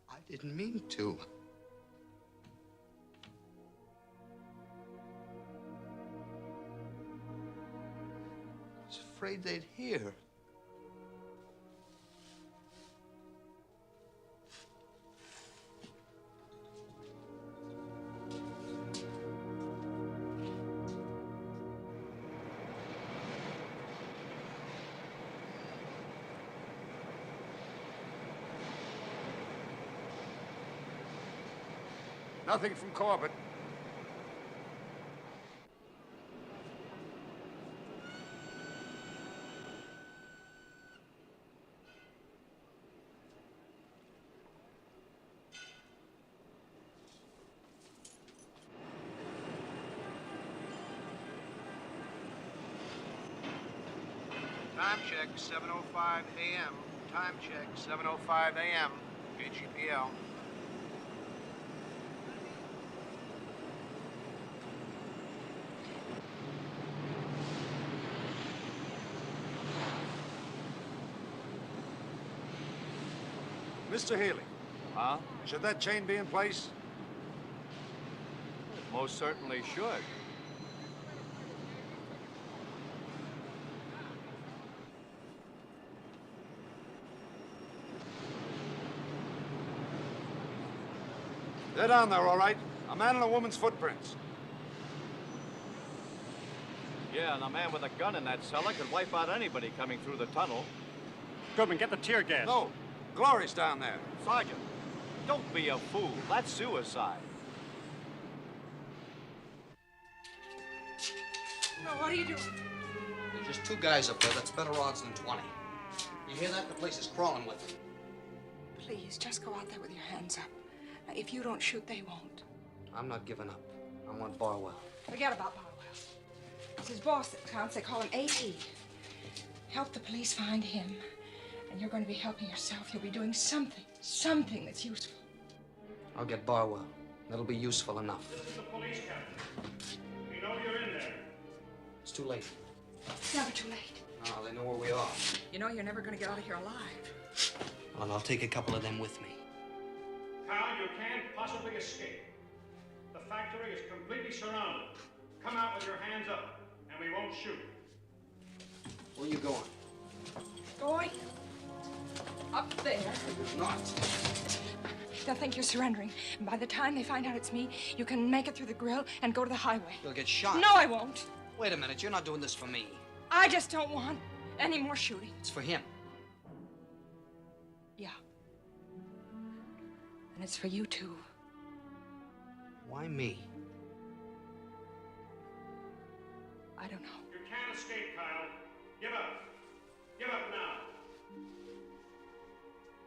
I didn't mean to. I was afraid they'd hear. Nothing from Corbett. Time check, 7:05 a.m. Time check, 7:05 a.m. AGPL. Mr. Healy. Huh? Should that chain be in place? Most certainly should. They're down there, all right. A man and a woman's footprints. Yeah, and a man with a gun in that cellar could wipe out anybody coming through the tunnel. Goodman, get the tear gas. No. Glory's down there. Sergeant, don't be a fool. That's suicide. No, what are you doing? There's just two guys up there. That's better odds than 20. You hear that? The place is crawling with them. Please, just go out there with your hands up. Now, if you don't shoot, they won't. I'm not giving up. I want Barwell. Forget about Barwell. It's his boss that counts. They call him AT. Help the police find him. And you're going to be helping yourself. You'll be doing something that's useful. I'll get Barwell. That'll be useful enough. This is the police captain. We know you're in there. It's too late. It's never too late. No, they know where we are. You know you're never going to get out of here alive. Well, I'll take a couple of them with me. Carl, you can't possibly escape. The factory is completely surrounded. Come out with your hands up, and we won't shoot. Where are you going? Going up there. Not. They'll think you're surrendering. And by the time they find out it's me, you can make it through the grill and go to the highway. You'll get shot. No, I won't. Wait a minute. You're not doing this for me. I just don't want any more shooting. It's for him. Yeah. And it's for you, too. Why me? I don't know. You can't escape, Kyle. Give up. Give up now.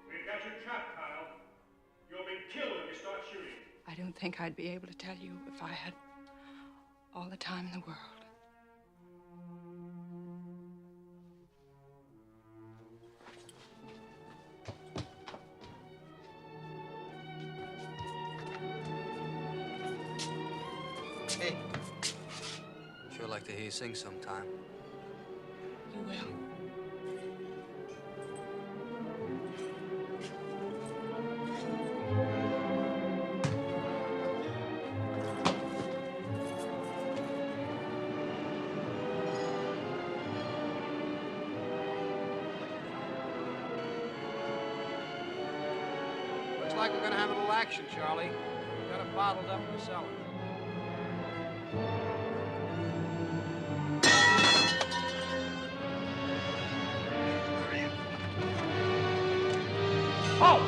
We've got you trapped, Kyle. You'll be killed if you start shooting. I don't think I'd be able to tell you if I had all the time in the world. Hey. Sure like to hear you sing sometime. You will. Looks like we're gonna have a little action, Charlie. We've got it bottled up in the cellar. Oh!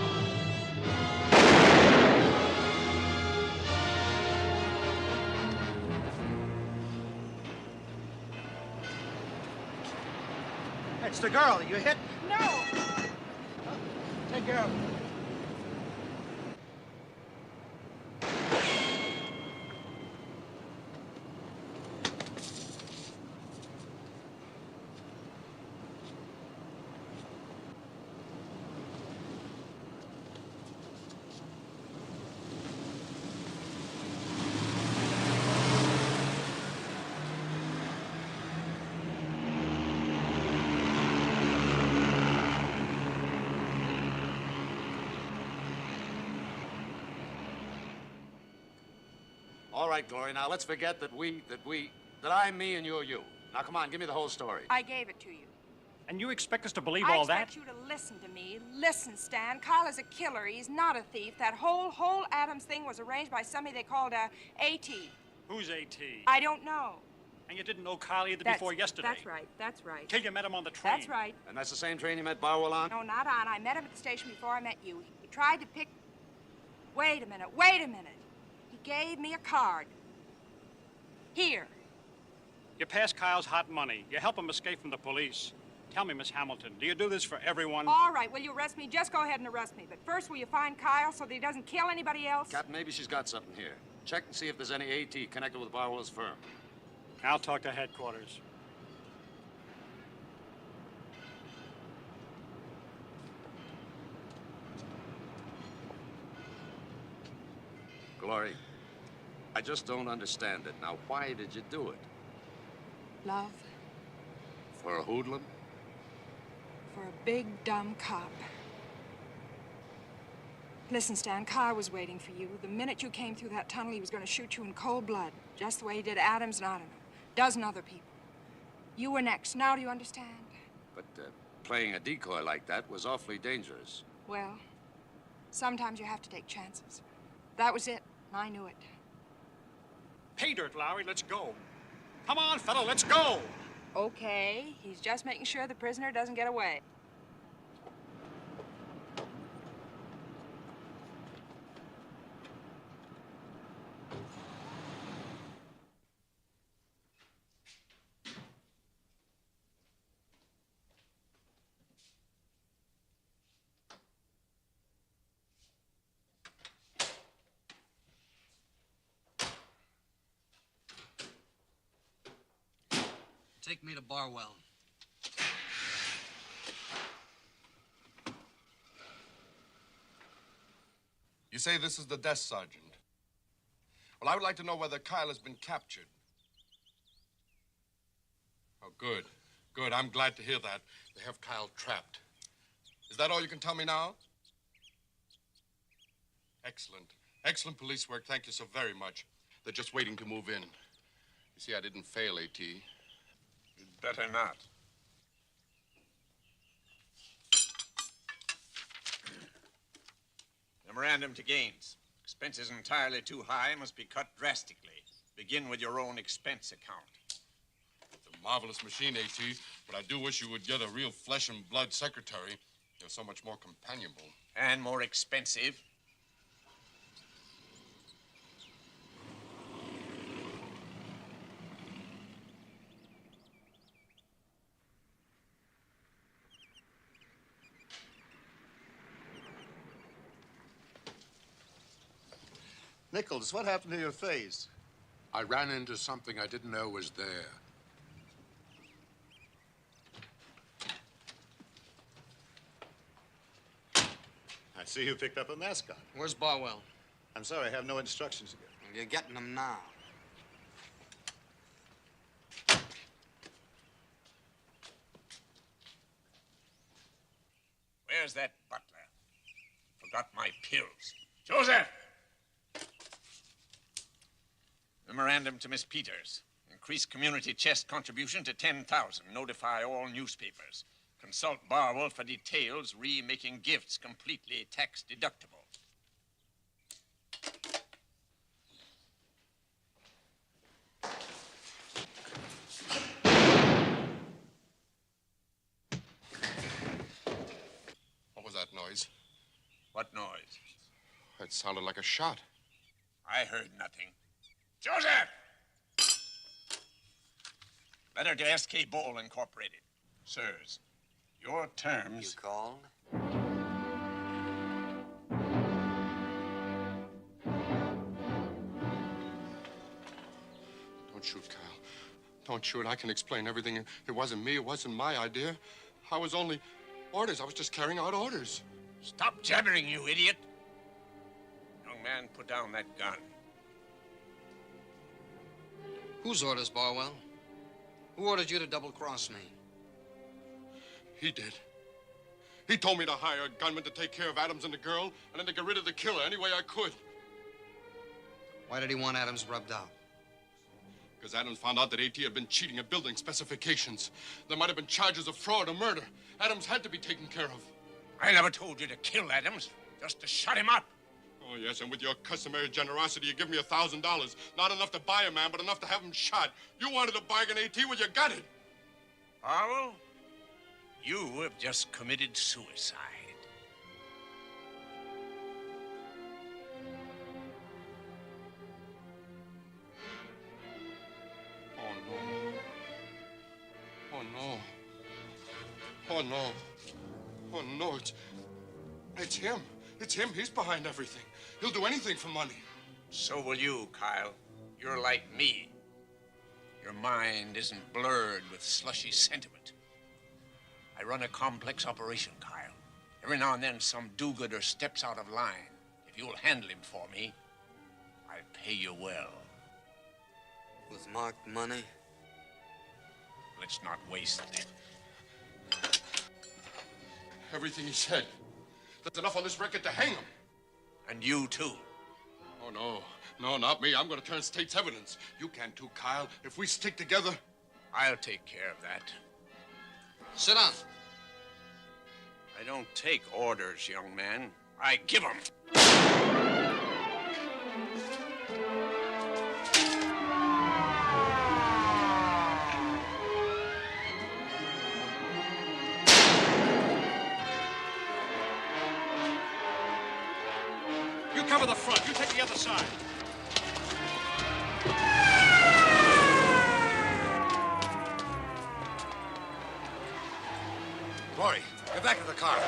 It's the girl. You hit? No! Take care of her. All right, Glory, now let's forget that I'm me and you're you. Now, come on, give me the whole story. I gave it to you. And you expect us to believe I all that? expect you to listen to me. Listen, Stan. Kyle is a killer. He's not a thief. That whole Adams thing was arranged by somebody they called A.T. Who's A.T.? I don't know. And you didn't know Kyle either before yesterday? That's right. That's right. Till you met him on the train? That's right. And that's the same train you met Barwell on? No, not on. I met him at the station before I met you. He tried to pick... Wait a minute. Wait a minute. He gave me a card. Here. You pass Kyle's hot money. You help him escape from the police. Tell me, Miss Hamilton, do you do this for everyone? All right, will you arrest me? Just go ahead and arrest me. But first, will you find Kyle so that he doesn't kill anybody else? Captain, maybe she's got something here. Check and see if there's any AT connected with Barwell's firm. I'll talk to headquarters. Glory, I just don't understand it. Now, why did you do it? Love. For a hoodlum? For a big, dumb cop. Listen, Stan, Kyle was waiting for you. The minute you came through that tunnel, he was going to shoot you in cold blood. Just the way he did Adams and I don't know, a dozen other people. You were next. Now do you understand? But playing a decoy like that was awfully dangerous. Well, sometimes you have to take chances. That was it. I knew it. Pay dirt, Lowery. Let's go. Come on, fella, let's go. Okay. He's just making sure the prisoner doesn't get away. Take me to Barwell. You say this is the desk sergeant. Well, I would like to know whether Kyle has been captured. Oh, good. Good. I'm glad to hear that. They have Kyle trapped. Is that all you can tell me now? Excellent. Excellent police work. Thank you so very much. They're just waiting to move in. You see, I didn't fail, A.T. You'd better not. Memorandum to Gaines. Expenses entirely too high must be cut drastically. Begin with your own expense account. It's a marvelous machine, A.T., but I do wish you would get a real flesh and blood secretary. They're so much more companionable. And more expensive. Nichols, what happened to your face? I ran into something I didn't know was there. I see you picked up a mascot. Where's Barwell? I'm sorry, I have no instructions to give. Well, you're getting them now. Where's that butler? Forgot my pills. Joseph! Memorandum to Miss Peters. Increase community chest contribution to 10,000. Notify all newspapers. Consult Barwell for details. Making gifts completely tax deductible. What was that noise? What noise? It sounded like a shot. I heard nothing. Joseph! Letter to S.K. Bowl Incorporated. Sirs, your terms... You called? Don't shoot, Kyle. Don't shoot. I can explain everything. It wasn't me. It wasn't my idea. I was only orders. I was just carrying out orders. Stop jabbering, you idiot. Young man, put down that gun. Whose orders, Barwell? Who ordered you to double-cross me? He did. He told me to hire a gunman to take care of Adams and the girl, and then to get rid of the killer any way I could. Why did he want Adams rubbed out? Because Adams found out that A.T. had been cheating at building specifications. There might have been charges of fraud or murder. Adams had to be taken care of. I never told you to kill Adams, just to shut him up. Oh, yes, and with your customary generosity, you give me $1,000. Not enough to buy a man, but enough to have him shot. You wanted to bargain, A.T., well, you got it. Harwell, you have just committed suicide. Oh, no. Oh, no. Oh, no, it's him. It's him. He's behind everything. He'll do anything for money. So will you, Kyle. You're like me. Your mind isn't blurred with slushy sentiment. I run a complex operation, Kyle. Every now and then, some do-gooder steps out of line. If you'll handle him for me, I'll pay you well. With marked money? Let's not waste it. Everything he said. There's enough on this record to hang him. And you, too. Oh, no. No, not me. I'm going to turn state's evidence. You can, too, Kyle. If we stick together... I'll take care of that. Sit down. I don't take orders, young man. I give them. You cover the front. You take the other side. Lowery, get back to the car.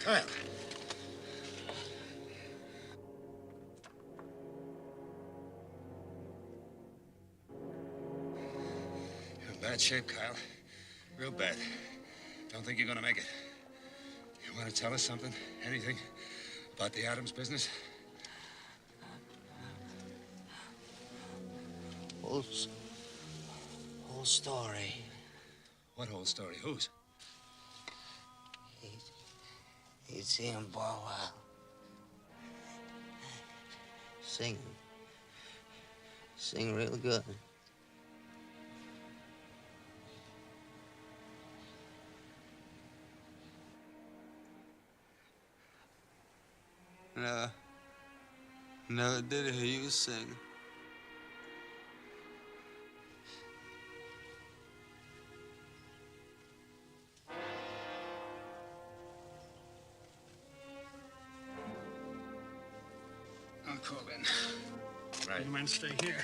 Kyle. You're in bad shape, Kyle. Real bad. Don't think you're gonna make it. You want to tell us something? Anything? About the Adams business? whole story. What whole story? Whose? He'd see him for a while. Sing real good. Never did hear you sing. I'll call in. Right. You men stay here.